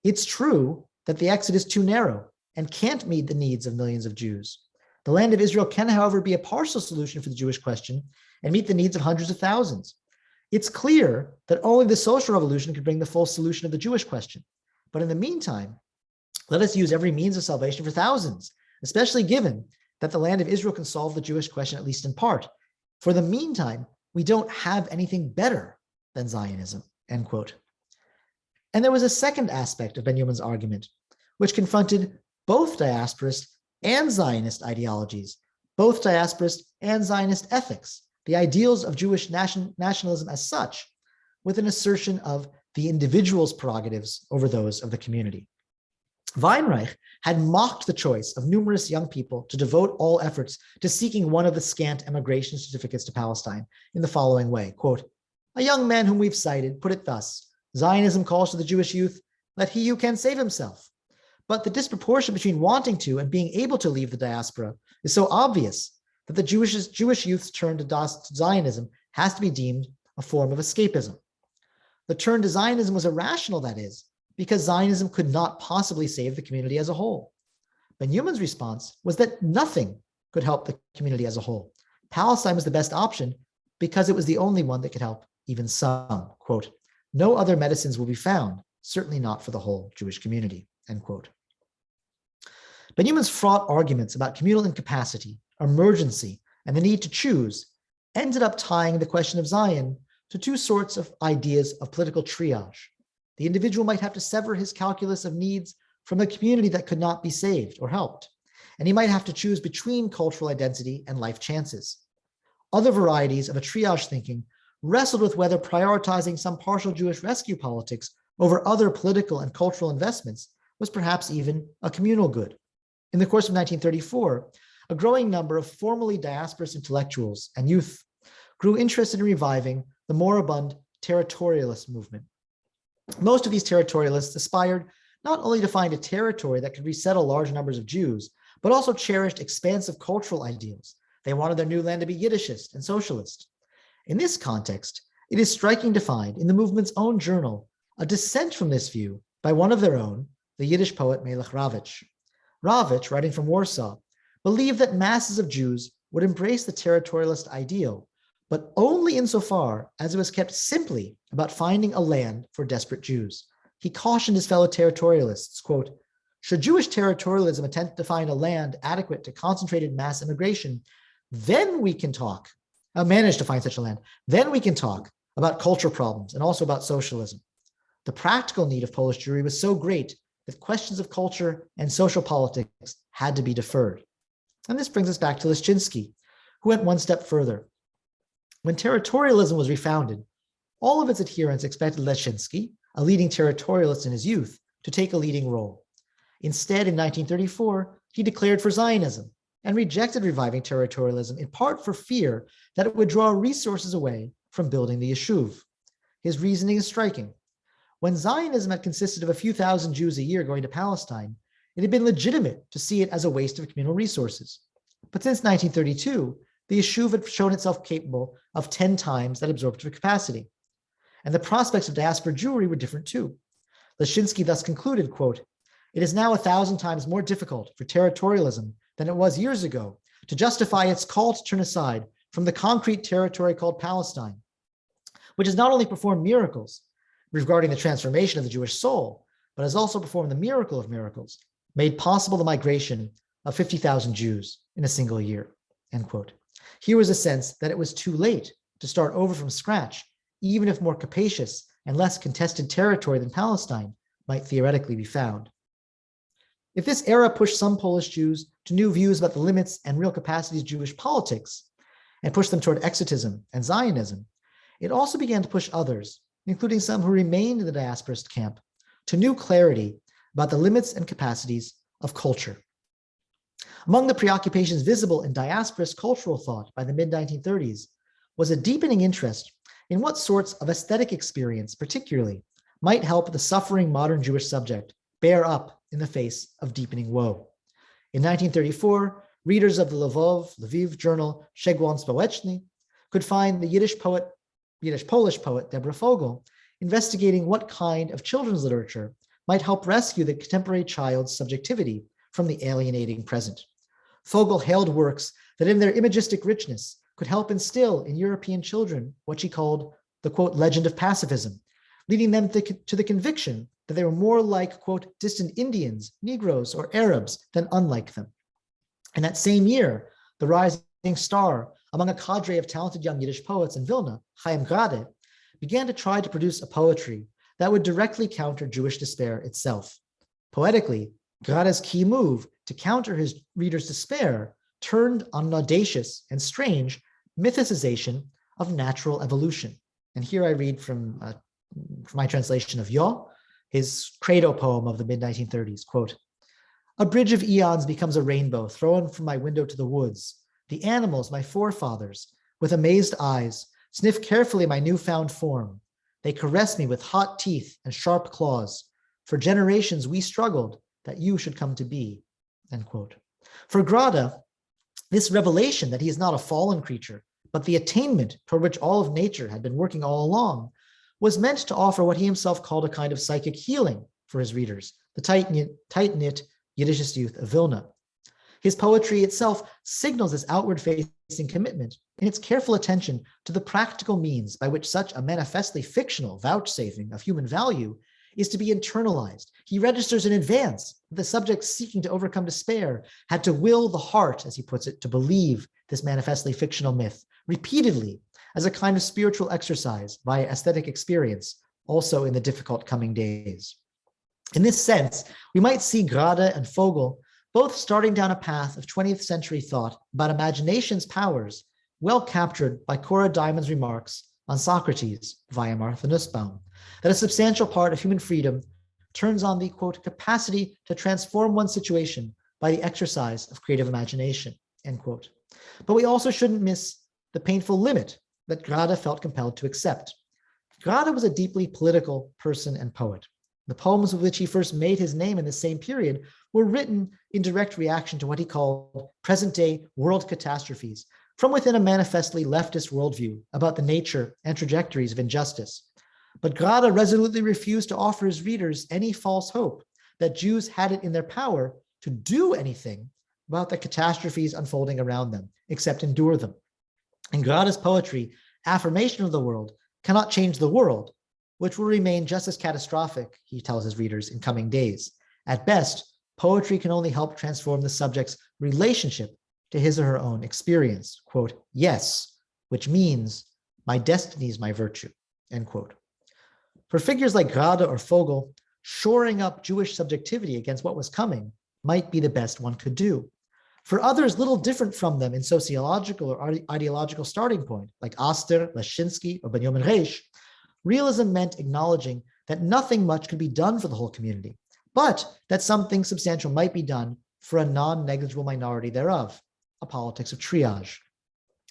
"It's true that the exit is too narrow and can't meet the needs of millions of Jews. The land of Israel can, however, be a partial solution for the Jewish question and meet the needs of hundreds of thousands. It's clear that only the social revolution could bring the full solution of the Jewish question. But in the meantime, let us use every means of salvation for thousands, especially given that the land of Israel can solve the Jewish question, at least in part. For the meantime, we don't have anything better than Zionism," end quote. And there was a second aspect of Ben Newman's argument, which confronted both diasporist and Zionist ideologies, both diasporist and Zionist ethics, the ideals of Jewish nationalism as such, with an assertion of the individual's prerogatives over those of the community. Weinreich had mocked the choice of numerous young people to devote all efforts to seeking one of the scant emigration certificates to Palestine in the following way, quote, "A young man whom we've cited put it thus, Zionism calls to the Jewish youth, let he who can save himself. But the disproportion between wanting to and being able to leave the diaspora is so obvious that the Jewish youth's turn to Zionism has to be deemed a form of escapism. The turn to Zionism was irrational, that is, because Zionism could not possibly save the community as a whole. But Newman's response was that nothing could help the community as a whole. Palestine was the best option because it was the only one that could help even some. Quote, "No other medicines will be found, certainly not for the whole Jewish community," end quote. But Newman's fraught arguments about communal incapacity, emergency, and the need to choose ended up tying the question of Zion to two sorts of ideas of political triage. The individual might have to sever his calculus of needs from a community that could not be saved or helped, and he might have to choose between cultural identity and life chances. Other varieties of a triage thinking wrestled with whether prioritizing some partial Jewish rescue politics over other political and cultural investments was perhaps even a communal good. In the course of 1934, a growing number of formerly diasporous intellectuals and youth grew interested in reviving the moribund territorialist movement. Most of these territorialists aspired not only to find a territory that could resettle large numbers of Jews, but also cherished expansive cultural ideals. They wanted their new land to be Yiddishist and socialist. In this context, it is striking to find in the movement's own journal a dissent from this view by one of their own, the Yiddish poet Melech Ravitch. Ravitch, writing from Warsaw, believed that masses of Jews would embrace the territorialist ideal, but only insofar as it was kept simply about finding a land for desperate Jews. He cautioned his fellow territorialists, quote, "Should Jewish territorialism attempt to find a land adequate to concentrated mass immigration, then we can manage to find such a land, then we can talk about cultural problems and also about socialism. The practical need of Polish Jewry was so great that questions of culture and social politics had to be deferred." And this brings us back to Leszczynski, who went one step further. When territorialism was refounded, all of its adherents expected Leszczynski, a leading territorialist in his youth, to take a leading role. Instead, in 1934, he declared for Zionism and rejected reviving territorialism, in part for fear that it would draw resources away from building the Yishuv. His reasoning is striking. When Zionism had consisted of a few thousand Jews a year going to Palestine, it had been legitimate to see it as a waste of communal resources. But since 1932, the Yishuv had shown itself capable of 10 times that absorptive capacity. And the prospects of diaspora Jewry were different too. Leszczynski thus concluded, quote, "It is now 1,000 times more difficult for territorialism than it was years ago to justify its call to turn aside from the concrete territory called Palestine, which has not only performed miracles regarding the transformation of the Jewish soul, but has also performed the miracle of miracles, made possible the migration of 50,000 Jews in a single year," end quote. Here was a sense that it was too late to start over from scratch, even if more capacious and less contested territory than Palestine might theoretically be found. If this era pushed some Polish Jews to new views about the limits and real capacities of Jewish politics, and pushed them toward exotism and Zionism, it also began to push others, including some who remained in the diasporist camp, to new clarity about the limits and capacities of culture. Among the preoccupations visible in diasporist cultural thought by the mid-1930s was a deepening interest in what sorts of aesthetic experience, particularly, might help the suffering modern Jewish subject bear up in the face of deepening woe. In 1934, readers of the Lviv journal Przegłąd Społeczny could find the Yiddish-Polish poet Deborah Fogel investigating what kind of children's literature might help rescue the contemporary child's subjectivity from the alienating present. Fogel hailed works that in their imagistic richness could help instill in European children what she called the, quote, legend of pacifism, leading them to the conviction that they were more like, quote, distant Indians, Negroes, or Arabs than unlike them. And that same year, the rising star among a cadre of talented young Yiddish poets in Vilna, Chaim Grade, began to try to produce a poetry that would directly counter Jewish despair itself. Poetically, Grade's key move to counter his readers' despair turned on an audacious and strange mythicization of natural evolution. And here I read from my translation of Yo, his credo poem of the mid-1930s, quote, "A bridge of eons becomes a rainbow thrown from my window to the woods. The animals, my forefathers, with amazed eyes, sniff carefully my newfound form. They caress me with hot teeth and sharp claws. For generations we struggled that you should come to be," end quote. For Grade, this revelation that he is not a fallen creature, but the attainment toward which all of nature had been working all along, was meant to offer what he himself called a kind of psychic healing for his readers, the tight-knit Yiddishist youth of Vilna. His poetry itself signals this outward-facing commitment in its careful attention to the practical means by which such a manifestly fictional vouchsafing of human value is to be internalized. He registers in advance that the subject seeking to overcome despair had to will the heart, as he puts it, to believe this manifestly fictional myth repeatedly as a kind of spiritual exercise via aesthetic experience, also in the difficult coming days. In this sense, we might see Grade and Fogel both starting down a path of 20th century thought about imagination's powers, well captured by Cora Diamond's remarks on Socrates via Martha Nussbaum, that a substantial part of human freedom turns on the, quote, capacity to transform one's situation by the exercise of creative imagination, end quote. But we also shouldn't miss the painful limit that Grade felt compelled to accept. Grade was a deeply political person and poet. The poems with which he first made his name in the same period were written in direct reaction to what he called present-day world catastrophes from within a manifestly leftist worldview about the nature and trajectories of injustice. But Grade resolutely refused to offer his readers any false hope that Jews had it in their power to do anything about the catastrophes unfolding around them, except endure them. In Grade's poetry, affirmation of the world cannot change the world, which will remain just as catastrophic, he tells his readers, in coming days. At best, poetry can only help transform the subject's relationship to his or her own experience. Quote, yes, which means my destiny is my virtue, end quote. For figures like Grade or Fogel, shoring up Jewish subjectivity against what was coming might be the best one could do. For others, little different from them in sociological or ideological starting point, like Oster, Leshinsky, or Benjamin Reisch, realism meant acknowledging that nothing much could be done for the whole community, but that something substantial might be done for a non-negligible minority thereof, a politics of triage.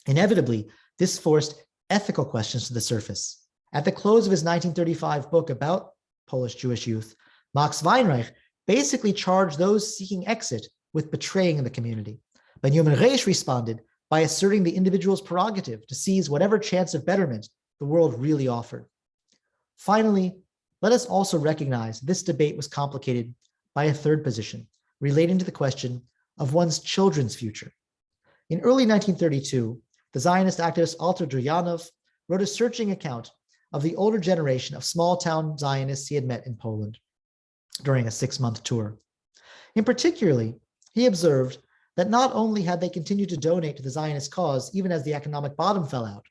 Inevitably, this forced ethical questions to the surface. At the close of his 1935 book about Polish Jewish youth, Max Weinreich basically charged those seeking exit with betraying the community. Benjamin Reisch responded by asserting the individual's prerogative to seize whatever chance of betterment the world really offered. Finally, let us also recognize this debate was complicated by a third position relating to the question of one's children's future. In early 1932, the Zionist activist Alter Druyanov wrote a searching account of the older generation of small-town Zionists he had met in Poland during a 6-month tour. In particular, he observed that not only had they continued to donate to the Zionist cause even as the economic bottom fell out,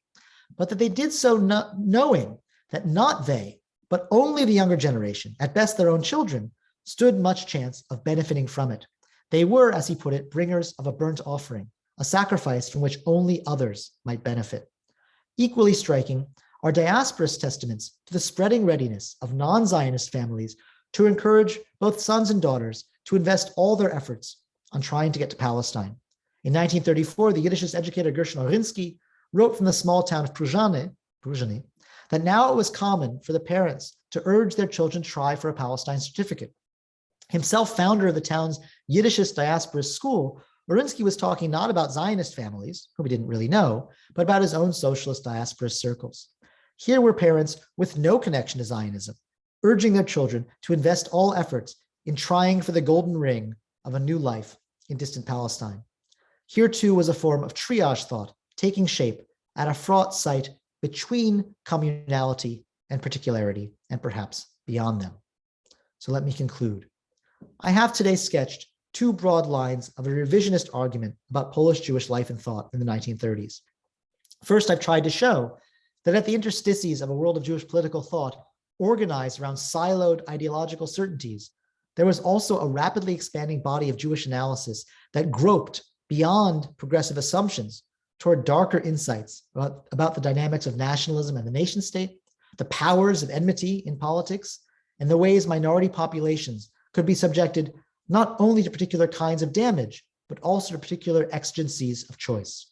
but that they did so knowing that not they, but only the younger generation, at best their own children, stood much chance of benefiting from it. They were, as he put it, bringers of a burnt offering, a sacrifice from which only others might benefit. Equally striking are diasporous testaments to the spreading readiness of non-Zionist families to encourage both sons and daughters to invest all their efforts on trying to get to Palestine. In 1934, the Yiddishist educator Gershon Orinsky wrote from the small town of Pruzhany that now it was common for the parents to urge their children to try for a Palestine certificate. Himself founder of the town's Yiddishist diasporous school, Orinsky was talking not about Zionist families, whom he didn't really know, but about his own socialist diasporous circles. Here were parents with no connection to Zionism, urging their children to invest all efforts in trying for the golden ring of a new life in distant Palestine. Here too was a form of triage thought taking shape at a fraught site between communality and particularity, and perhaps beyond them. So let me conclude. I have today sketched two broad lines of a revisionist argument about Polish Jewish life and thought in the 1930s. First, I've tried to show that at the interstices of a world of Jewish political thought organized around siloed ideological certainties, there was also a rapidly expanding body of Jewish analysis that groped beyond progressive assumptions toward darker insights about the dynamics of nationalism and the nation state, the powers of enmity in politics, and the ways minority populations could be subjected not only to particular kinds of damage, but also to particular exigencies of choice.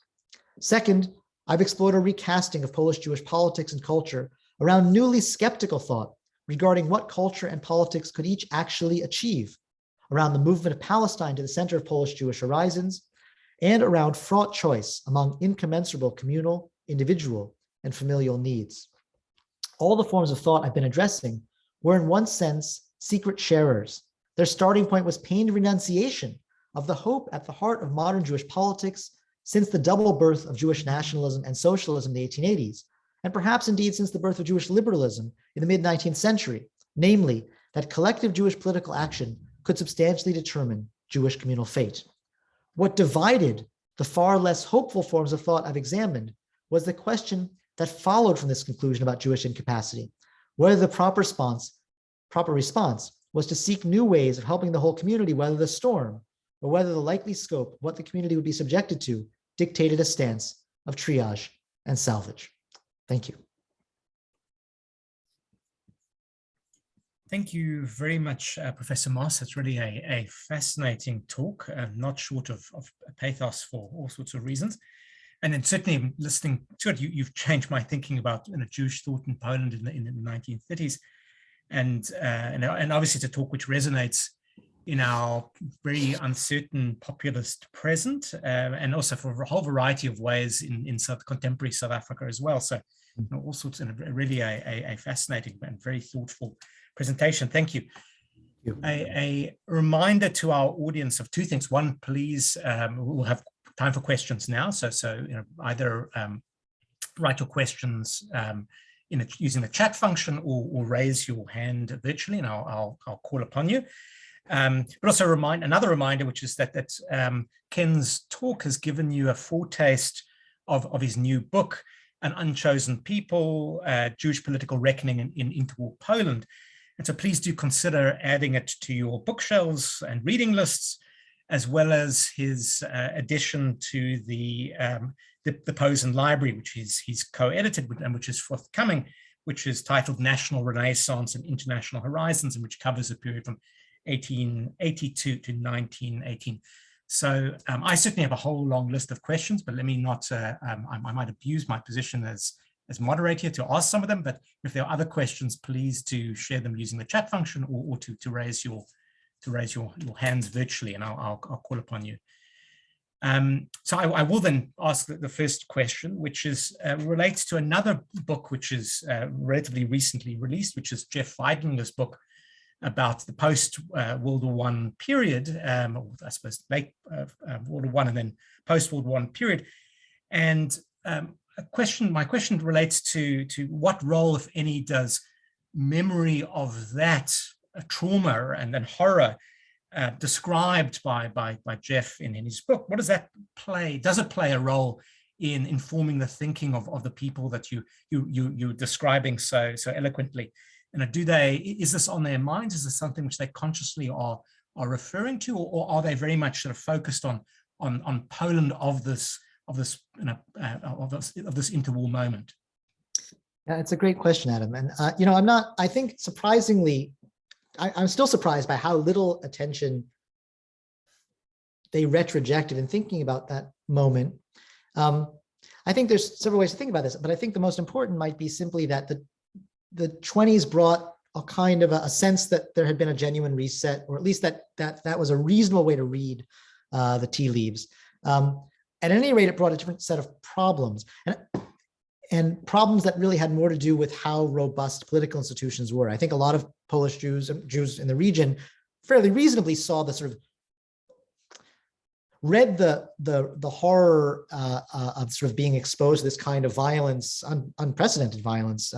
Second, I've explored a recasting of Polish Jewish politics and culture around newly skeptical thought regarding what culture and politics could each actually achieve, around the movement of Palestine to the center of Polish Jewish horizons, and around fraught choice among incommensurable communal, individual, and familial needs. All the forms of thought I've been addressing were in one sense secret sharers. Their starting point was pained renunciation of the hope at the heart of modern Jewish politics since the double birth of Jewish nationalism and socialism in the 1880s, and perhaps indeed since the birth of Jewish liberalism in the mid-19th century, namely that collective Jewish political action could substantially determine Jewish communal fate. What divided the far less hopeful forms of thought I've examined was the question that followed from this conclusion about Jewish incapacity, whether the proper response was to seek new ways of helping the whole community weather the storm, or whether the likely scope of what the community would be subjected to dictated a stance of triage and salvage. Thank you. Thank you very much, Professor Moss. It's really a fascinating talk, not short of pathos for all sorts of reasons. And then certainly listening to it, you've changed my thinking about Jewish thought in Poland in the 1930s. And obviously it's a talk which resonates in our very uncertain populist present, and also for a whole variety of ways in contemporary South Africa as well. So all sorts of really a fascinating and very thoughtful presentation. Thank you. A reminder to our audience of two things. One, please, we'll have time for questions now. So either write your questions using the chat function or raise your hand virtually, and I'll call upon you. But also another reminder, which is that Ken's talk has given you a foretaste of his new book, An Unchosen People, Jewish Political Reckoning in Interwar Poland. And so please do consider adding it to your bookshelves and reading lists, as well as his addition to the Posen library, which he's co-edited and which is forthcoming, which is titled National Renaissance and International Horizons, and which covers a period from 1882 to 1918. So I certainly have a whole long list of questions, but let me not, I might abuse my position as moderator to ask some of them, but if there are other questions, please to share them using the chat function or to raise your hands virtually, and I'll call upon you. So I will then ask the first question, which is relates to another book which is relatively recently released, which is Jeff Feidenger's book about the post-World War I period, or I suppose late World War I and then post-World War I period. And my question relates to what role, if any, does memory of that trauma and horror described by Jeff in his book, what does that play? Does it play a role in informing the thinking of the people that you're describing so eloquently? And is this on their minds? Is this something which they consciously are referring to, or are they very much sort of focused on Poland of this interwar moment? Yeah, it's a great question, Adam. And, I think surprisingly, I'm still surprised by how little attention they retrojected in thinking about that moment. I think there's several ways to think about this, but I think the most important might be simply that the 20s brought a kind of a sense that there had been a genuine reset, or at least that was a reasonable way to read the tea leaves. At any rate, it brought a different set of problems, and problems that really had more to do with how robust political institutions were. I think a lot of Polish Jews in the region fairly reasonably saw the sort of read the horror of sort of being exposed to this kind of violence, unprecedented violence,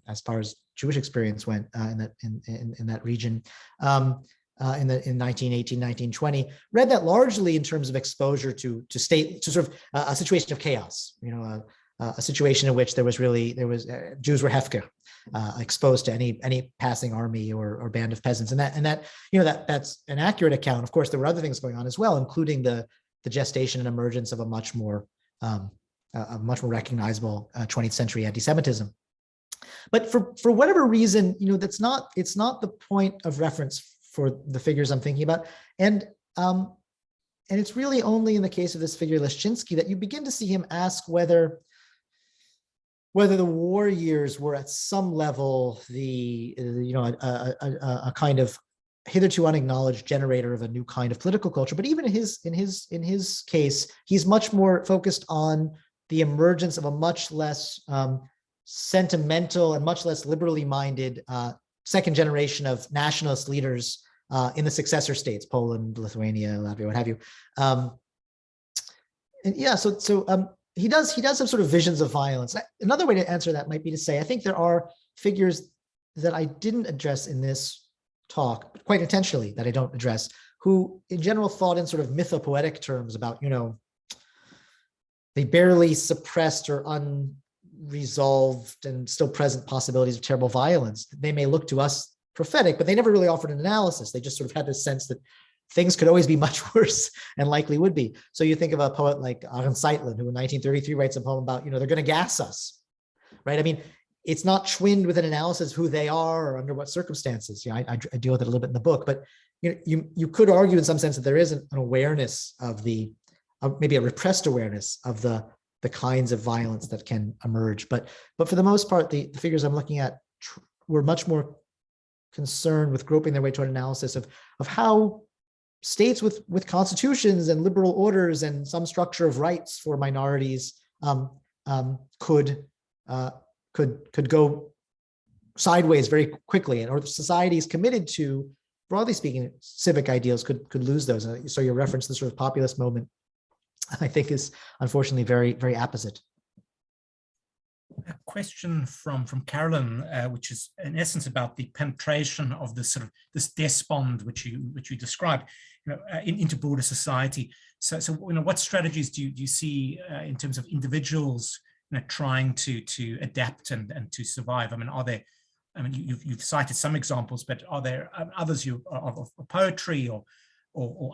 as far as Jewish experience went in that region in 1918, 1920. Read that largely in terms of exposure to sort of a situation of chaos. A situation in which Jews were Hefker, exposed to any passing army or band of peasants, and that's an accurate account. Of course, there were other things going on as well, including the gestation and emergence of a much more recognizable 20th century anti-Semitism. But for whatever reason, it's not the point of reference for the figures I'm thinking about, and it's really only in the case of this figure Leszczynski that you begin to see him ask whether the war years were at some level a kind of hitherto unacknowledged generator of a new kind of political culture. But even in his case, he's much more focused on the emergence of a much less sentimental and much less liberally minded second generation of nationalist leaders in the successor states, Poland, Lithuania, Latvia, what have you. He does have sort of visions of violence. Another way to answer that might be to say, I think there are figures that I didn't address in this talk, quite intentionally that I don't address, who in general thought in sort of mythopoetic terms about, the barely suppressed or unresolved and still present possibilities of terrible violence. They may look to us prophetic, but they never really offered an analysis. They just sort of had this sense that things could always be much worse and likely would be. So you think of a poet like Untitled, who in 1933 writes a poem about, they're going to gas us, right? I mean, it's not twinned with an analysis of who they are or under what circumstances. I deal with it a little bit in the book, but you could argue in some sense that there is an awareness of maybe a repressed awareness of the kinds of violence that can emerge. But for the most part, the figures I'm looking at were much more concerned with groping their way toward analysis of how states with constitutions and liberal orders and some structure of rights for minorities could go sideways very quickly, or societies committed to, broadly speaking, civic ideals could lose those. So your reference to the sort of populist moment, I think, is unfortunately very, very apposite. A question from Carolyn, which is in essence about the penetration of this despond which you described, into broader society. So what strategies do you see in terms of individuals trying to adapt and to survive? I mean, you've cited some examples, but are there others of poetry or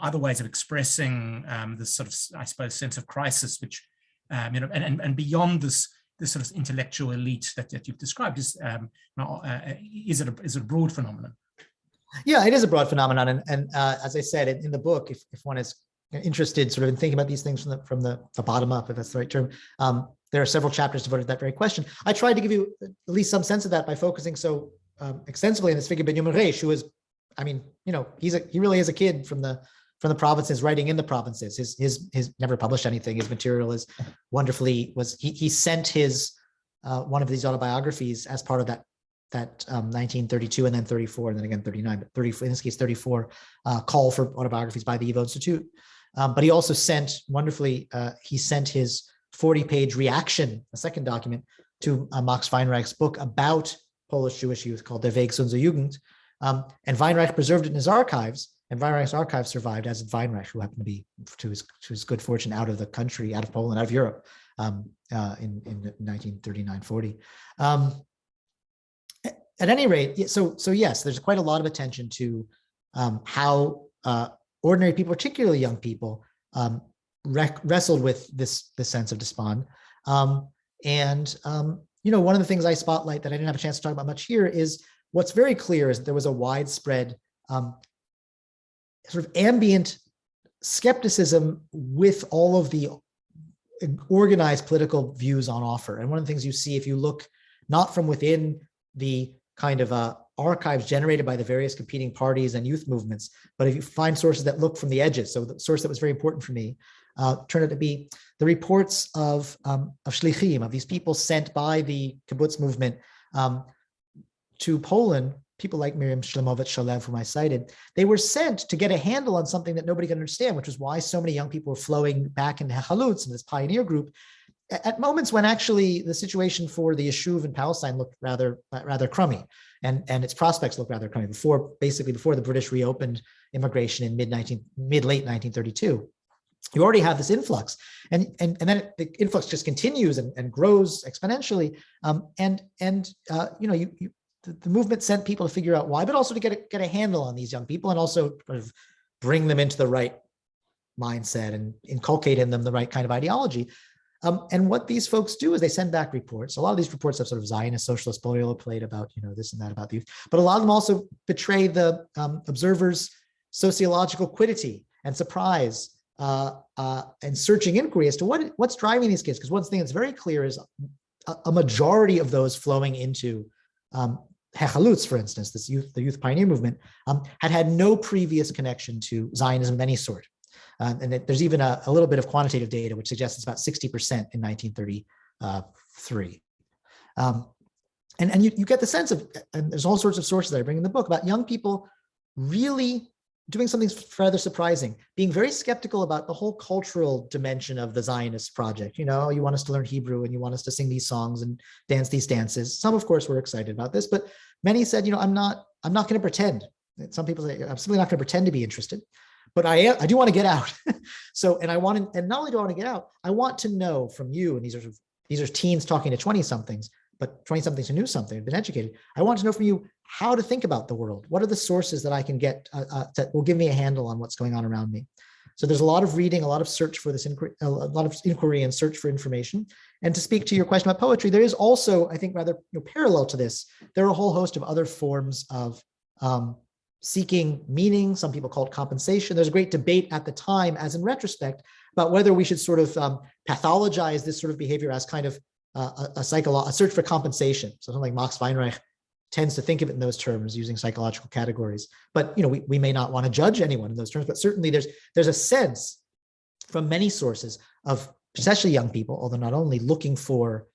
other ways of expressing this sort of, I suppose, sense of crisis, which and beyond this sort of intellectual elite that you've described, is it a broad phenomenon? Yeah, it is a broad phenomenon, and as I said in the book, if one is interested sort of in thinking about these things from the bottom up, if that's the right term, there are several chapters devoted to that very question. I tried to give you at least some sense of that by focusing so extensively on this figure Benjamin Reich, who is, he really is a kid from the provinces, writing in the provinces. His never published anything. His material is wonderfully he sent his one of these autobiographies as part of that 1932 and then 34 and then again 39, but 34 in this case 34 call for autobiographies by the Evo Institute. But he also sent wonderfully. He sent his 40-page reaction, a second document, to Max Weinreich's book about Polish Jewish youth called Der Weg zu unserer Jugend. And Weinreich preserved it in his archives, and Weinreich's archives survived, as did Weinreich, who happened to be, to his good fortune, out of the country, out of Poland, out of Europe in 1939-40. At any rate, so yes, there's quite a lot of attention to how ordinary people, particularly young people, wrestled with this sense of despond. one of the things I spotlight that I didn't have a chance to talk about much here is what's very clear is that there was a widespread sort of ambient skepticism with all of the organized political views on offer. And one of the things you see if you look not from within the kind of archives generated by the various competing parties and youth movements, but if you find sources that look from the edges, so the source that was very important for me turned out to be the reports of shlichim, of these people sent by the kibbutz movement to Poland, people like Miriam Shlemovitz-Shalev, whom I cited. They were sent to get a handle on something that nobody could understand, which was why so many young people were flowing back into Chalutz, in this pioneer group, at moments when actually the situation for the Yishuv in Palestine looked rather crummy, and its prospects looked rather crummy before the British reopened immigration in mid-late 1932. You already have this influx, and then the influx just continues and grows exponentially. The movement sent people to figure out why, but also to get a handle on these young people and also sort of bring them into the right mindset and inculcate in them the right kind of ideology. And what these folks do is they send back reports. A lot of these reports have sort of Zionist socialist boilerplate about this and that about the youth, but a lot of them also betray the observers' sociological quiddity and surprise and searching inquiry as to what's driving these kids. Because one thing that's very clear is a majority of those flowing into Hechalutz, for instance, the youth pioneer movement, had no previous connection to Zionism of any sort. And there's even a little bit of quantitative data which suggests it's about 60% in 1933. And you get the sense of, and there's all sorts of sources that I bring in the book about young people really doing something rather surprising, being very skeptical about the whole cultural dimension of the Zionist project. You want us to learn Hebrew and you want us to sing these songs and dance these dances. Some, of course, were excited about this, but many said, I'm not going to pretend. Some people say, I'm simply not going to pretend to be interested, but I do want to get out. And not only do I want to get out, I want to know from you, and these are teens talking to 20-somethings, but 20-somethings who knew something, have been educated. I want to know from you how to think about the world. What are the sources that I can get that will give me a handle on what's going on around me? So there's a lot of reading, a lot of search for this, a lot of inquiry and search for information. And to speak to your question about poetry, there is also, I think, rather parallel to this, there are a whole host of other forms of seeking meaning. Some people call it compensation. There's a great debate at the time, as in retrospect, about whether we should sort of pathologize this sort of behavior as kind of a search for compensation. So something like Max Weinreich tends to think of it in those terms, using psychological categories. But we may not want to judge anyone in those terms, but certainly there's a sense from many sources of especially young people, although not only looking for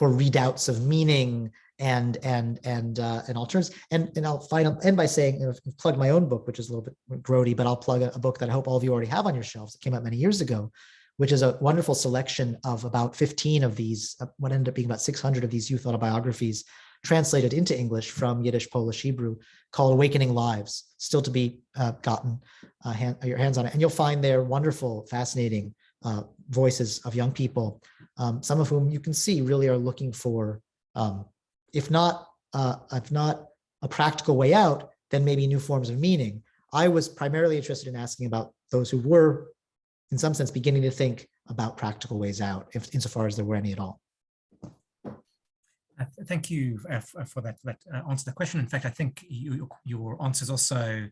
redoubts of meaning and alternatives. And I'll end by saying, I've plugged my own book, which is a little bit grody, but I'll plug a book that I hope all of you already have on your shelves. It came out many years ago, which is a wonderful selection of about 15 of these, what ended up being about 600 of these youth autobiographies translated into English from Yiddish, Polish, Hebrew, called Awakening Lives, still to be gotten your hands on it. And you'll find there wonderful, fascinating voices of young people, some of whom you can see really are looking for, if not a practical way out, then maybe new forms of meaning. I was primarily interested in asking about those who were, in some sense, beginning to think about practical ways out, insofar as there were any at all. Thank you for that answer to the question. In fact, I think your answers also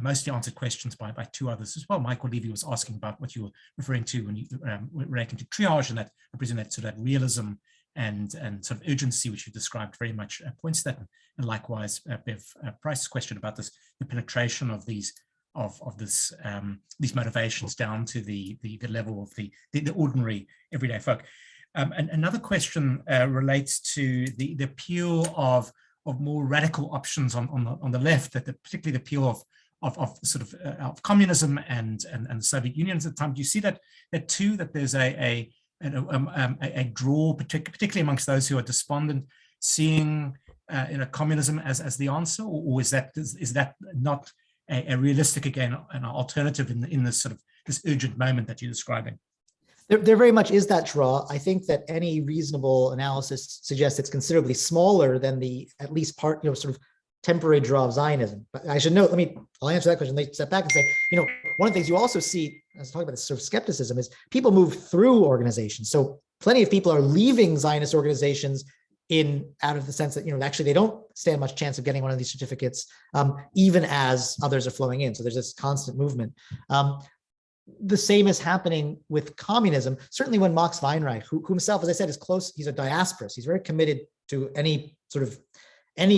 mostly answered questions by two others as well. Michael Levy was asking about what you were referring to when you relating to triage, and that I presume that sort of realism and sort of urgency, which you described, very much points to that. And likewise, Bev Price's question about the penetration of these motivations down to the level of the ordinary everyday folk. And another question relates to the appeal of more radical options on the left, particularly the appeal of communism and the Soviet Union at the time. Do you see that too, that there's a draw, particularly amongst those who are despondent, seeing communism as the answer, or is that not a realistic, again, an alternative in this sort of this urgent moment that you're describing? There very much is that draw. I think that any reasonable analysis suggests it's considerably smaller than the at least part, sort of temporary draw of Zionism. But I should note, I'll answer that question. They step back and say, one of the things you also see, as I talk about this sort of skepticism, is people move through organizations. So plenty of people are leaving Zionist organizations out of the sense that, actually they don't stand much chance of getting one of these certificates, even as others are flowing in. So there's this constant movement. The same is happening with communism. Certainly when Max Weinreich, who himself, as I said, is close, he's a diasporist. He's very committed to any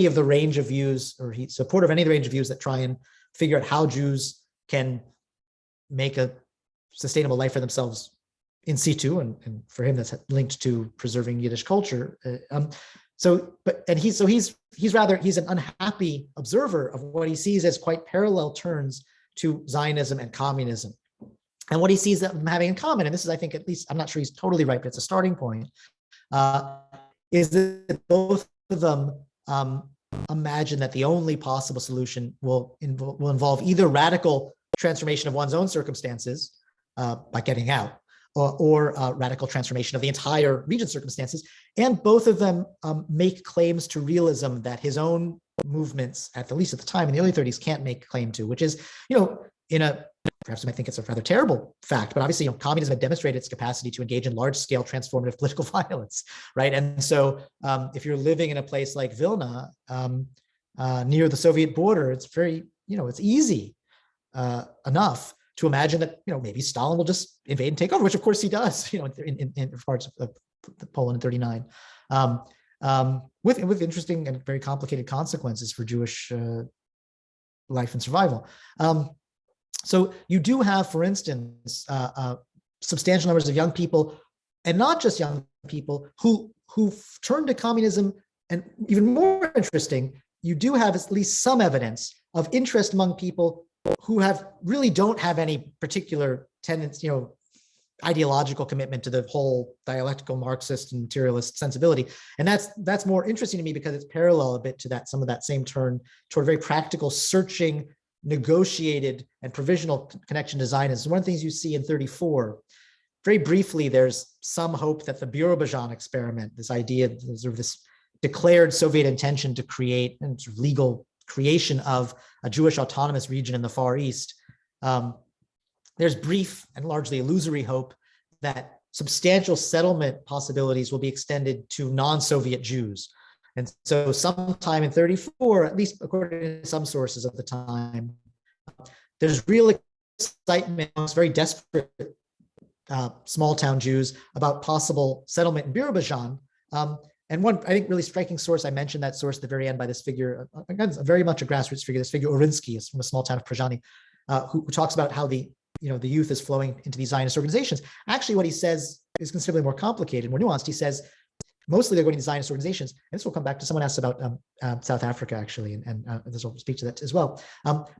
of the range of views, or he's supporter of any of the range of views that try and figure out how Jews can make a sustainable life for themselves in situ, and for him that's linked to preserving Yiddish culture. He's an unhappy observer of what he sees as quite parallel turns to Zionism and communism. And what he sees them having in common, and this is, I think, at least, I'm not sure he's totally right, but it's a starting point, is that both of them imagine that the only possible solution will involve either radical transformation of one's own circumstances by getting out, or radical transformation of the entire region's circumstances. And both of them make claims to realism that his own movements, at least at the time in the early 30s, can't make claim to, which is, perhaps you might think it's a rather terrible fact, but obviously, communism had demonstrated its capacity to engage in large-scale transformative political violence, right? And so, if you're living in a place like Vilna, near the Soviet border, it's very, it's easy enough to imagine that, maybe Stalin will just invade and take over, which of course he does, in parts of Poland in '39, with interesting and very complicated consequences for Jewish life and survival. So you do have, for instance, substantial numbers of young people, and not just young people, who turn to communism. And even more interesting, you do have at least some evidence of interest among people who really don't have any particular tendency, ideological commitment to the whole dialectical Marxist and materialist sensibility. And that's more interesting to me because it's parallel a bit to some of that same turn toward very practical, searching, negotiated and provisional connection to Zionism. One of the things you see in 34, very briefly, there's some hope that the Birobidzhan experiment, this idea, sort of this declared Soviet intention to create and sort of legal creation of a Jewish autonomous region in the Far East, there's brief and largely illusory hope that substantial settlement possibilities will be extended to non-Soviet Jews. And so sometime in 34, at least according to some sources of the time, there's real excitement amongst very desperate small town Jews about possible settlement in Birobidzhan. And one, I think, really striking source, I mentioned that source at the very end by this figure, again, very much a grassroots figure, this figure Orinsky is from a small town of Przani, who talks about how the youth is flowing into these Zionist organizations. Actually, what he says is considerably more complicated, more nuanced. He says, mostly they're going to Zionist organizations. And this will come back to someone asked about South Africa, actually, and this will speak to that as well.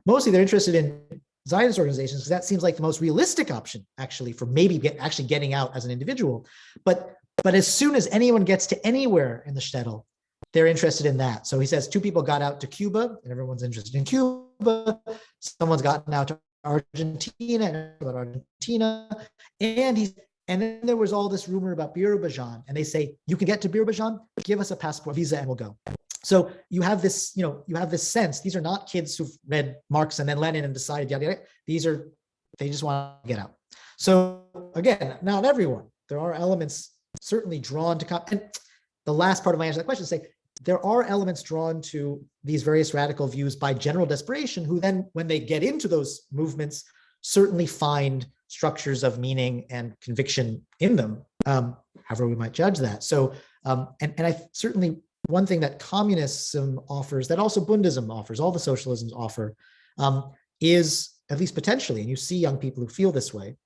Mostly they're interested in Zionist organizations because that seems like the most realistic option, actually, for maybe actually getting out as an individual. But as soon as anyone gets to anywhere in the shtetl, they're interested in that. So he says 2 people got out to Cuba, and everyone's interested in Cuba. Someone's gotten out to Argentina, and then there was all this rumor about Birobidzhan, and they say, you can get to Birobidzhan, give us a passport visa and we'll go. So you have this, you have this sense, these are not kids who've read Marx and then Lenin and decided, yada, yada. They just want to get out. So again, not everyone, there are elements certainly drawn to, and the last part of my answer to that question is say, there are elements drawn to these various radical views by general desperation, who then, when they get into those movements, certainly find structures of meaning and conviction in them, however we might judge that. So, and I certainly, one thing that communism offers, that also Bundism offers, all the socialisms offer, is, at least potentially, and you see young people who feel this way,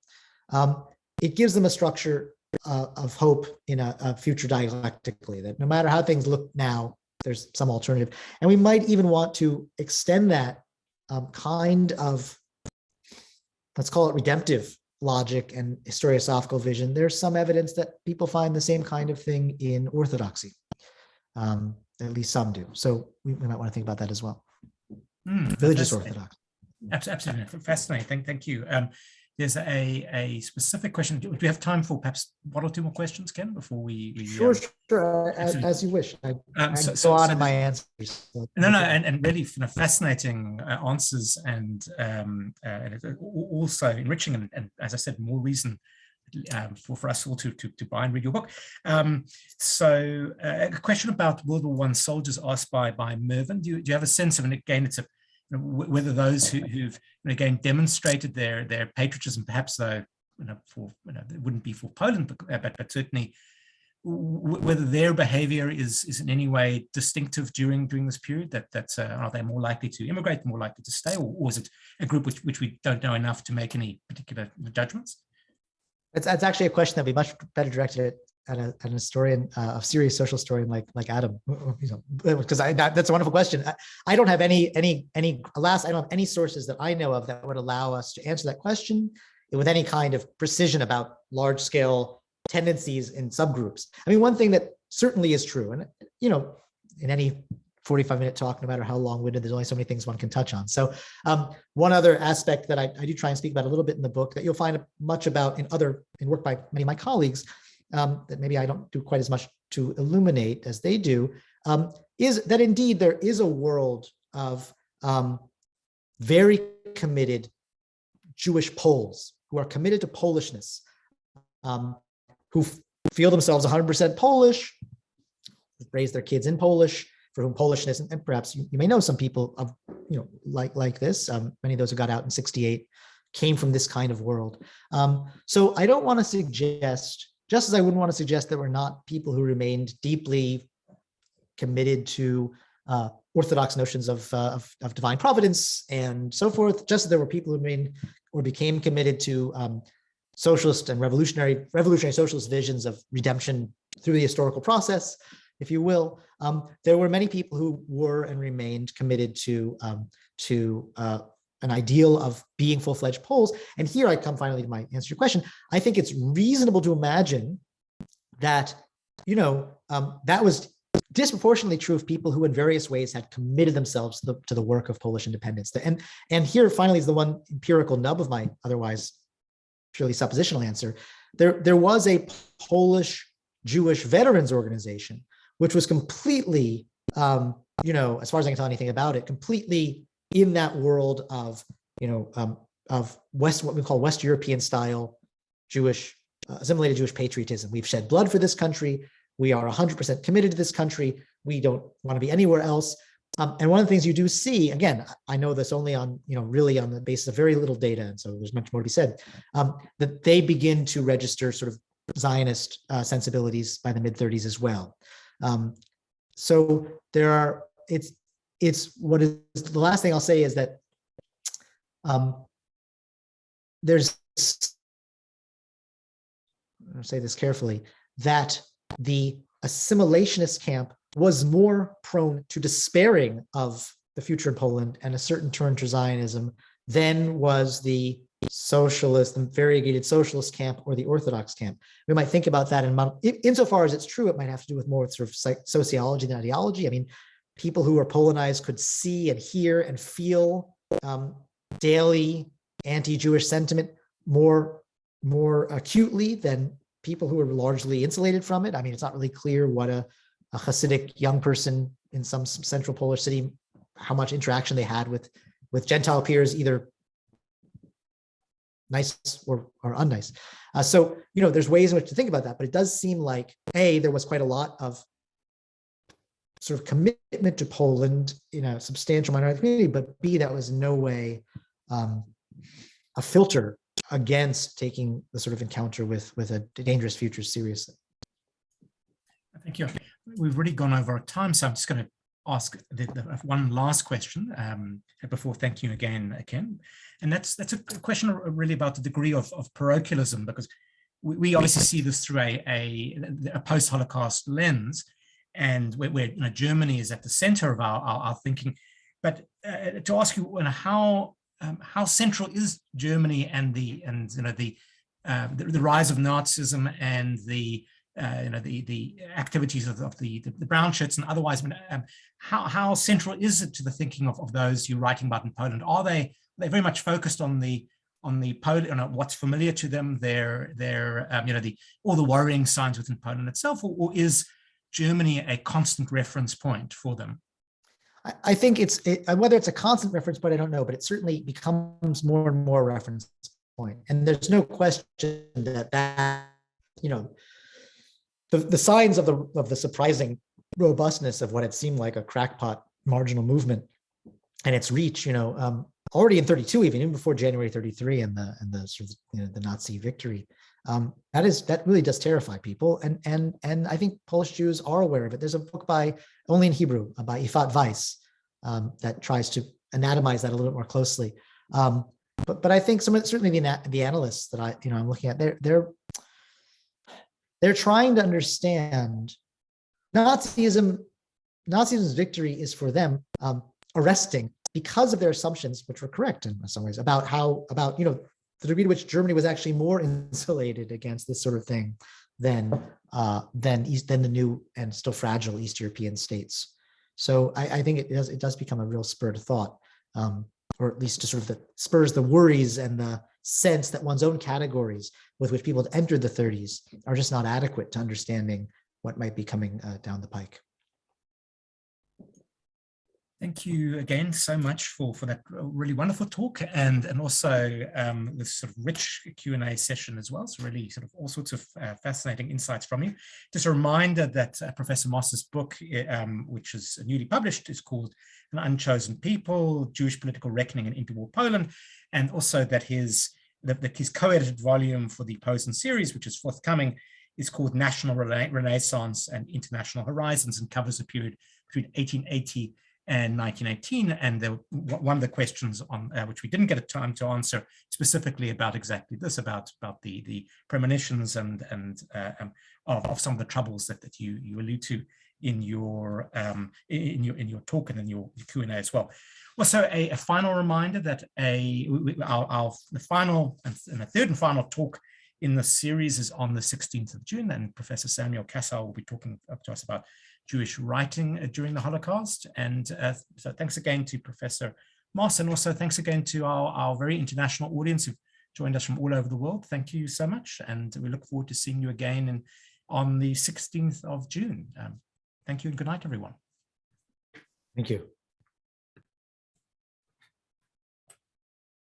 it gives them a structure of hope in a future dialectically, that no matter how things look now, there's some alternative. And we might even want to extend that kind of, let's call it redemptive logic and historiosophical vision. There's some evidence that people find the same kind of thing in orthodoxy. At least some do. So we might want to think about that as well. Religious orthodoxy. Absolutely fascinating. Thank you. There's a specific question. Do we have time for perhaps 1 or 2 more questions, Ken, before we Sure. As you wish. I go on in my answers. No, and really fascinating answers, and also enriching, and as I said, more reason for us all to buy and read your book. So a question about World War I soldiers asked by Mervyn. Do you have a sense of, and again, it's whether those who've again demonstrated their patriotism, perhaps though it wouldn't be for Poland, but certainly whether their behavior is in any way distinctive during this period, that are they more likely to immigrate, more likely to stay, or is it a group which we don't know enough to make any particular judgments? It's actually a question that would be much better directed at an historian, a serious social historian like Adam, because that's a wonderful question. I don't have I don't have any sources that I know of that would allow us to answer that question with any kind of precision about large scale tendencies in subgroups. I mean, one thing that certainly is true, and in any 45-minute talk, no matter how long-winded, there's only so many things one can touch on. So one other aspect that I do try and speak about a little bit in the book that you'll find much about in work by many of my colleagues that maybe I don't do quite as much to illuminate as they do, is that indeed there is a world of very committed Jewish Poles who are committed to Polishness, who feel themselves 100% Polish, raise their kids in Polish, for whom Polishness, and perhaps you may know some people of, like this, many of those who got out in '68 came from this kind of world. So I don't want to suggest, just as I wouldn't want to suggest there were not people who remained deeply committed to orthodox notions of divine providence and so forth, just as there were people who remained or became committed to socialist and revolutionary socialist visions of redemption through the historical process, if you will. There were many people who were and remained committed to an ideal of being full-fledged Poles. And here I come finally to my answer to your question. I think it's reasonable to imagine that, that was disproportionately true of people who in various ways had committed themselves to the work of Polish independence. And here finally is the one empirical nub of my otherwise purely suppositional answer. There was a Polish Jewish veterans organization, which was completely, as far as I can tell anything about it, completely in that world of, what we call West European style Jewish, assimilated Jewish patriotism. We've shed blood for this country. We are 100% committed to this country. We don't want to be anywhere else. And one of the things you do see, again, I know this only on, really on the basis of very little data, and so there's much more to be said, that they begin to register sort of Zionist sensibilities by the mid-30s as well. So there are, it's what is the last thing I'll say is that there's, I'll say this carefully, that the assimilationist camp was more prone to despairing of the future in Poland and a certain turn to Zionism than was the socialist and variegated socialist camp or the Orthodox camp. We might think about that insofar as it's true, it might have to do with more sort of sociology than ideology. I mean, people who are Polonized could see and hear and feel daily anti-Jewish sentiment more acutely than people who are largely insulated from it. I mean, it's not really clear what a Hasidic young person in some central Polish city, how much interaction they had with Gentile peers, either nice or unnice. So, there's ways in which to think about that, but it does seem like, A, there was quite a lot of sort of commitment to Poland in a substantial minority community, but B, that was in no way a filter against taking the sort of encounter with a dangerous future seriously. Thank you. We've already gone over our time, so I'm just going to ask one last question before thank you again, Ken. And that's a question really about the degree of parochialism, because we obviously see this through a post-Holocaust lens, and where Germany is at the center of our thinking. But to ask you, how central is Germany and the rise of Nazism and the activities of the brown shirts and otherwise, how central is it to the thinking of those you're writing about in Poland? Are they very much focused on what's familiar to them, all the worrying signs within Poland itself, or is Germany a constant reference point for them? I think whether it's a constant reference point, I don't know, but it certainly becomes more and more reference point. And there's no question that you know, the signs of the surprising robustness of what had seemed like a crackpot marginal movement and its reach, you know, already in 32, even before January 33 and the sort of, you know, the Nazi victory, that really does terrify people. And I think Polish Jews are aware of it. There's a book only in Hebrew by Ifat Weiss that tries to anatomize that a little bit more closely. But I think certainly the analysts that I'm looking at, they're trying to understand Nazism's victory is for them arresting because of their assumptions, which were correct in some ways, about you know, the degree to which Germany was actually more insulated against this sort of thing than the new and still fragile East European states. So I think it does become a real spur to thought, or at least to sort of spurs the worries and the sense that one's own categories with which people had entered the 30s are just not adequate to understanding what might be coming down the pike. Thank you again so much for that really wonderful talk and also this sort of rich Q&A session as well. So really sort of all sorts of fascinating insights from you. Just a reminder that Professor Moss's book, which is newly published, is called An Unchosen People, Jewish Political Reckoning in Interwar Poland, and also that his co-edited volume for the Posen series, which is forthcoming, is called National Renaissance and International Horizons and covers a period between 1880 and 1918, and one of the questions on which we didn't get a time to answer specifically about exactly this, about the premonitions and of some of the troubles that you allude to in your talk and in your Q&A as well. Also, a final reminder that the third and final talk in the series is on the 16th of June, and Professor Samuel Kassar will be talking to us about Jewish writing during the Holocaust. And so thanks again to Professor Moss, and also thanks again to our very international audience who've joined us from all over the world. Thank you so much, and we look forward to seeing you again on the 16th of June. Thank you and good night, everyone. Thank you.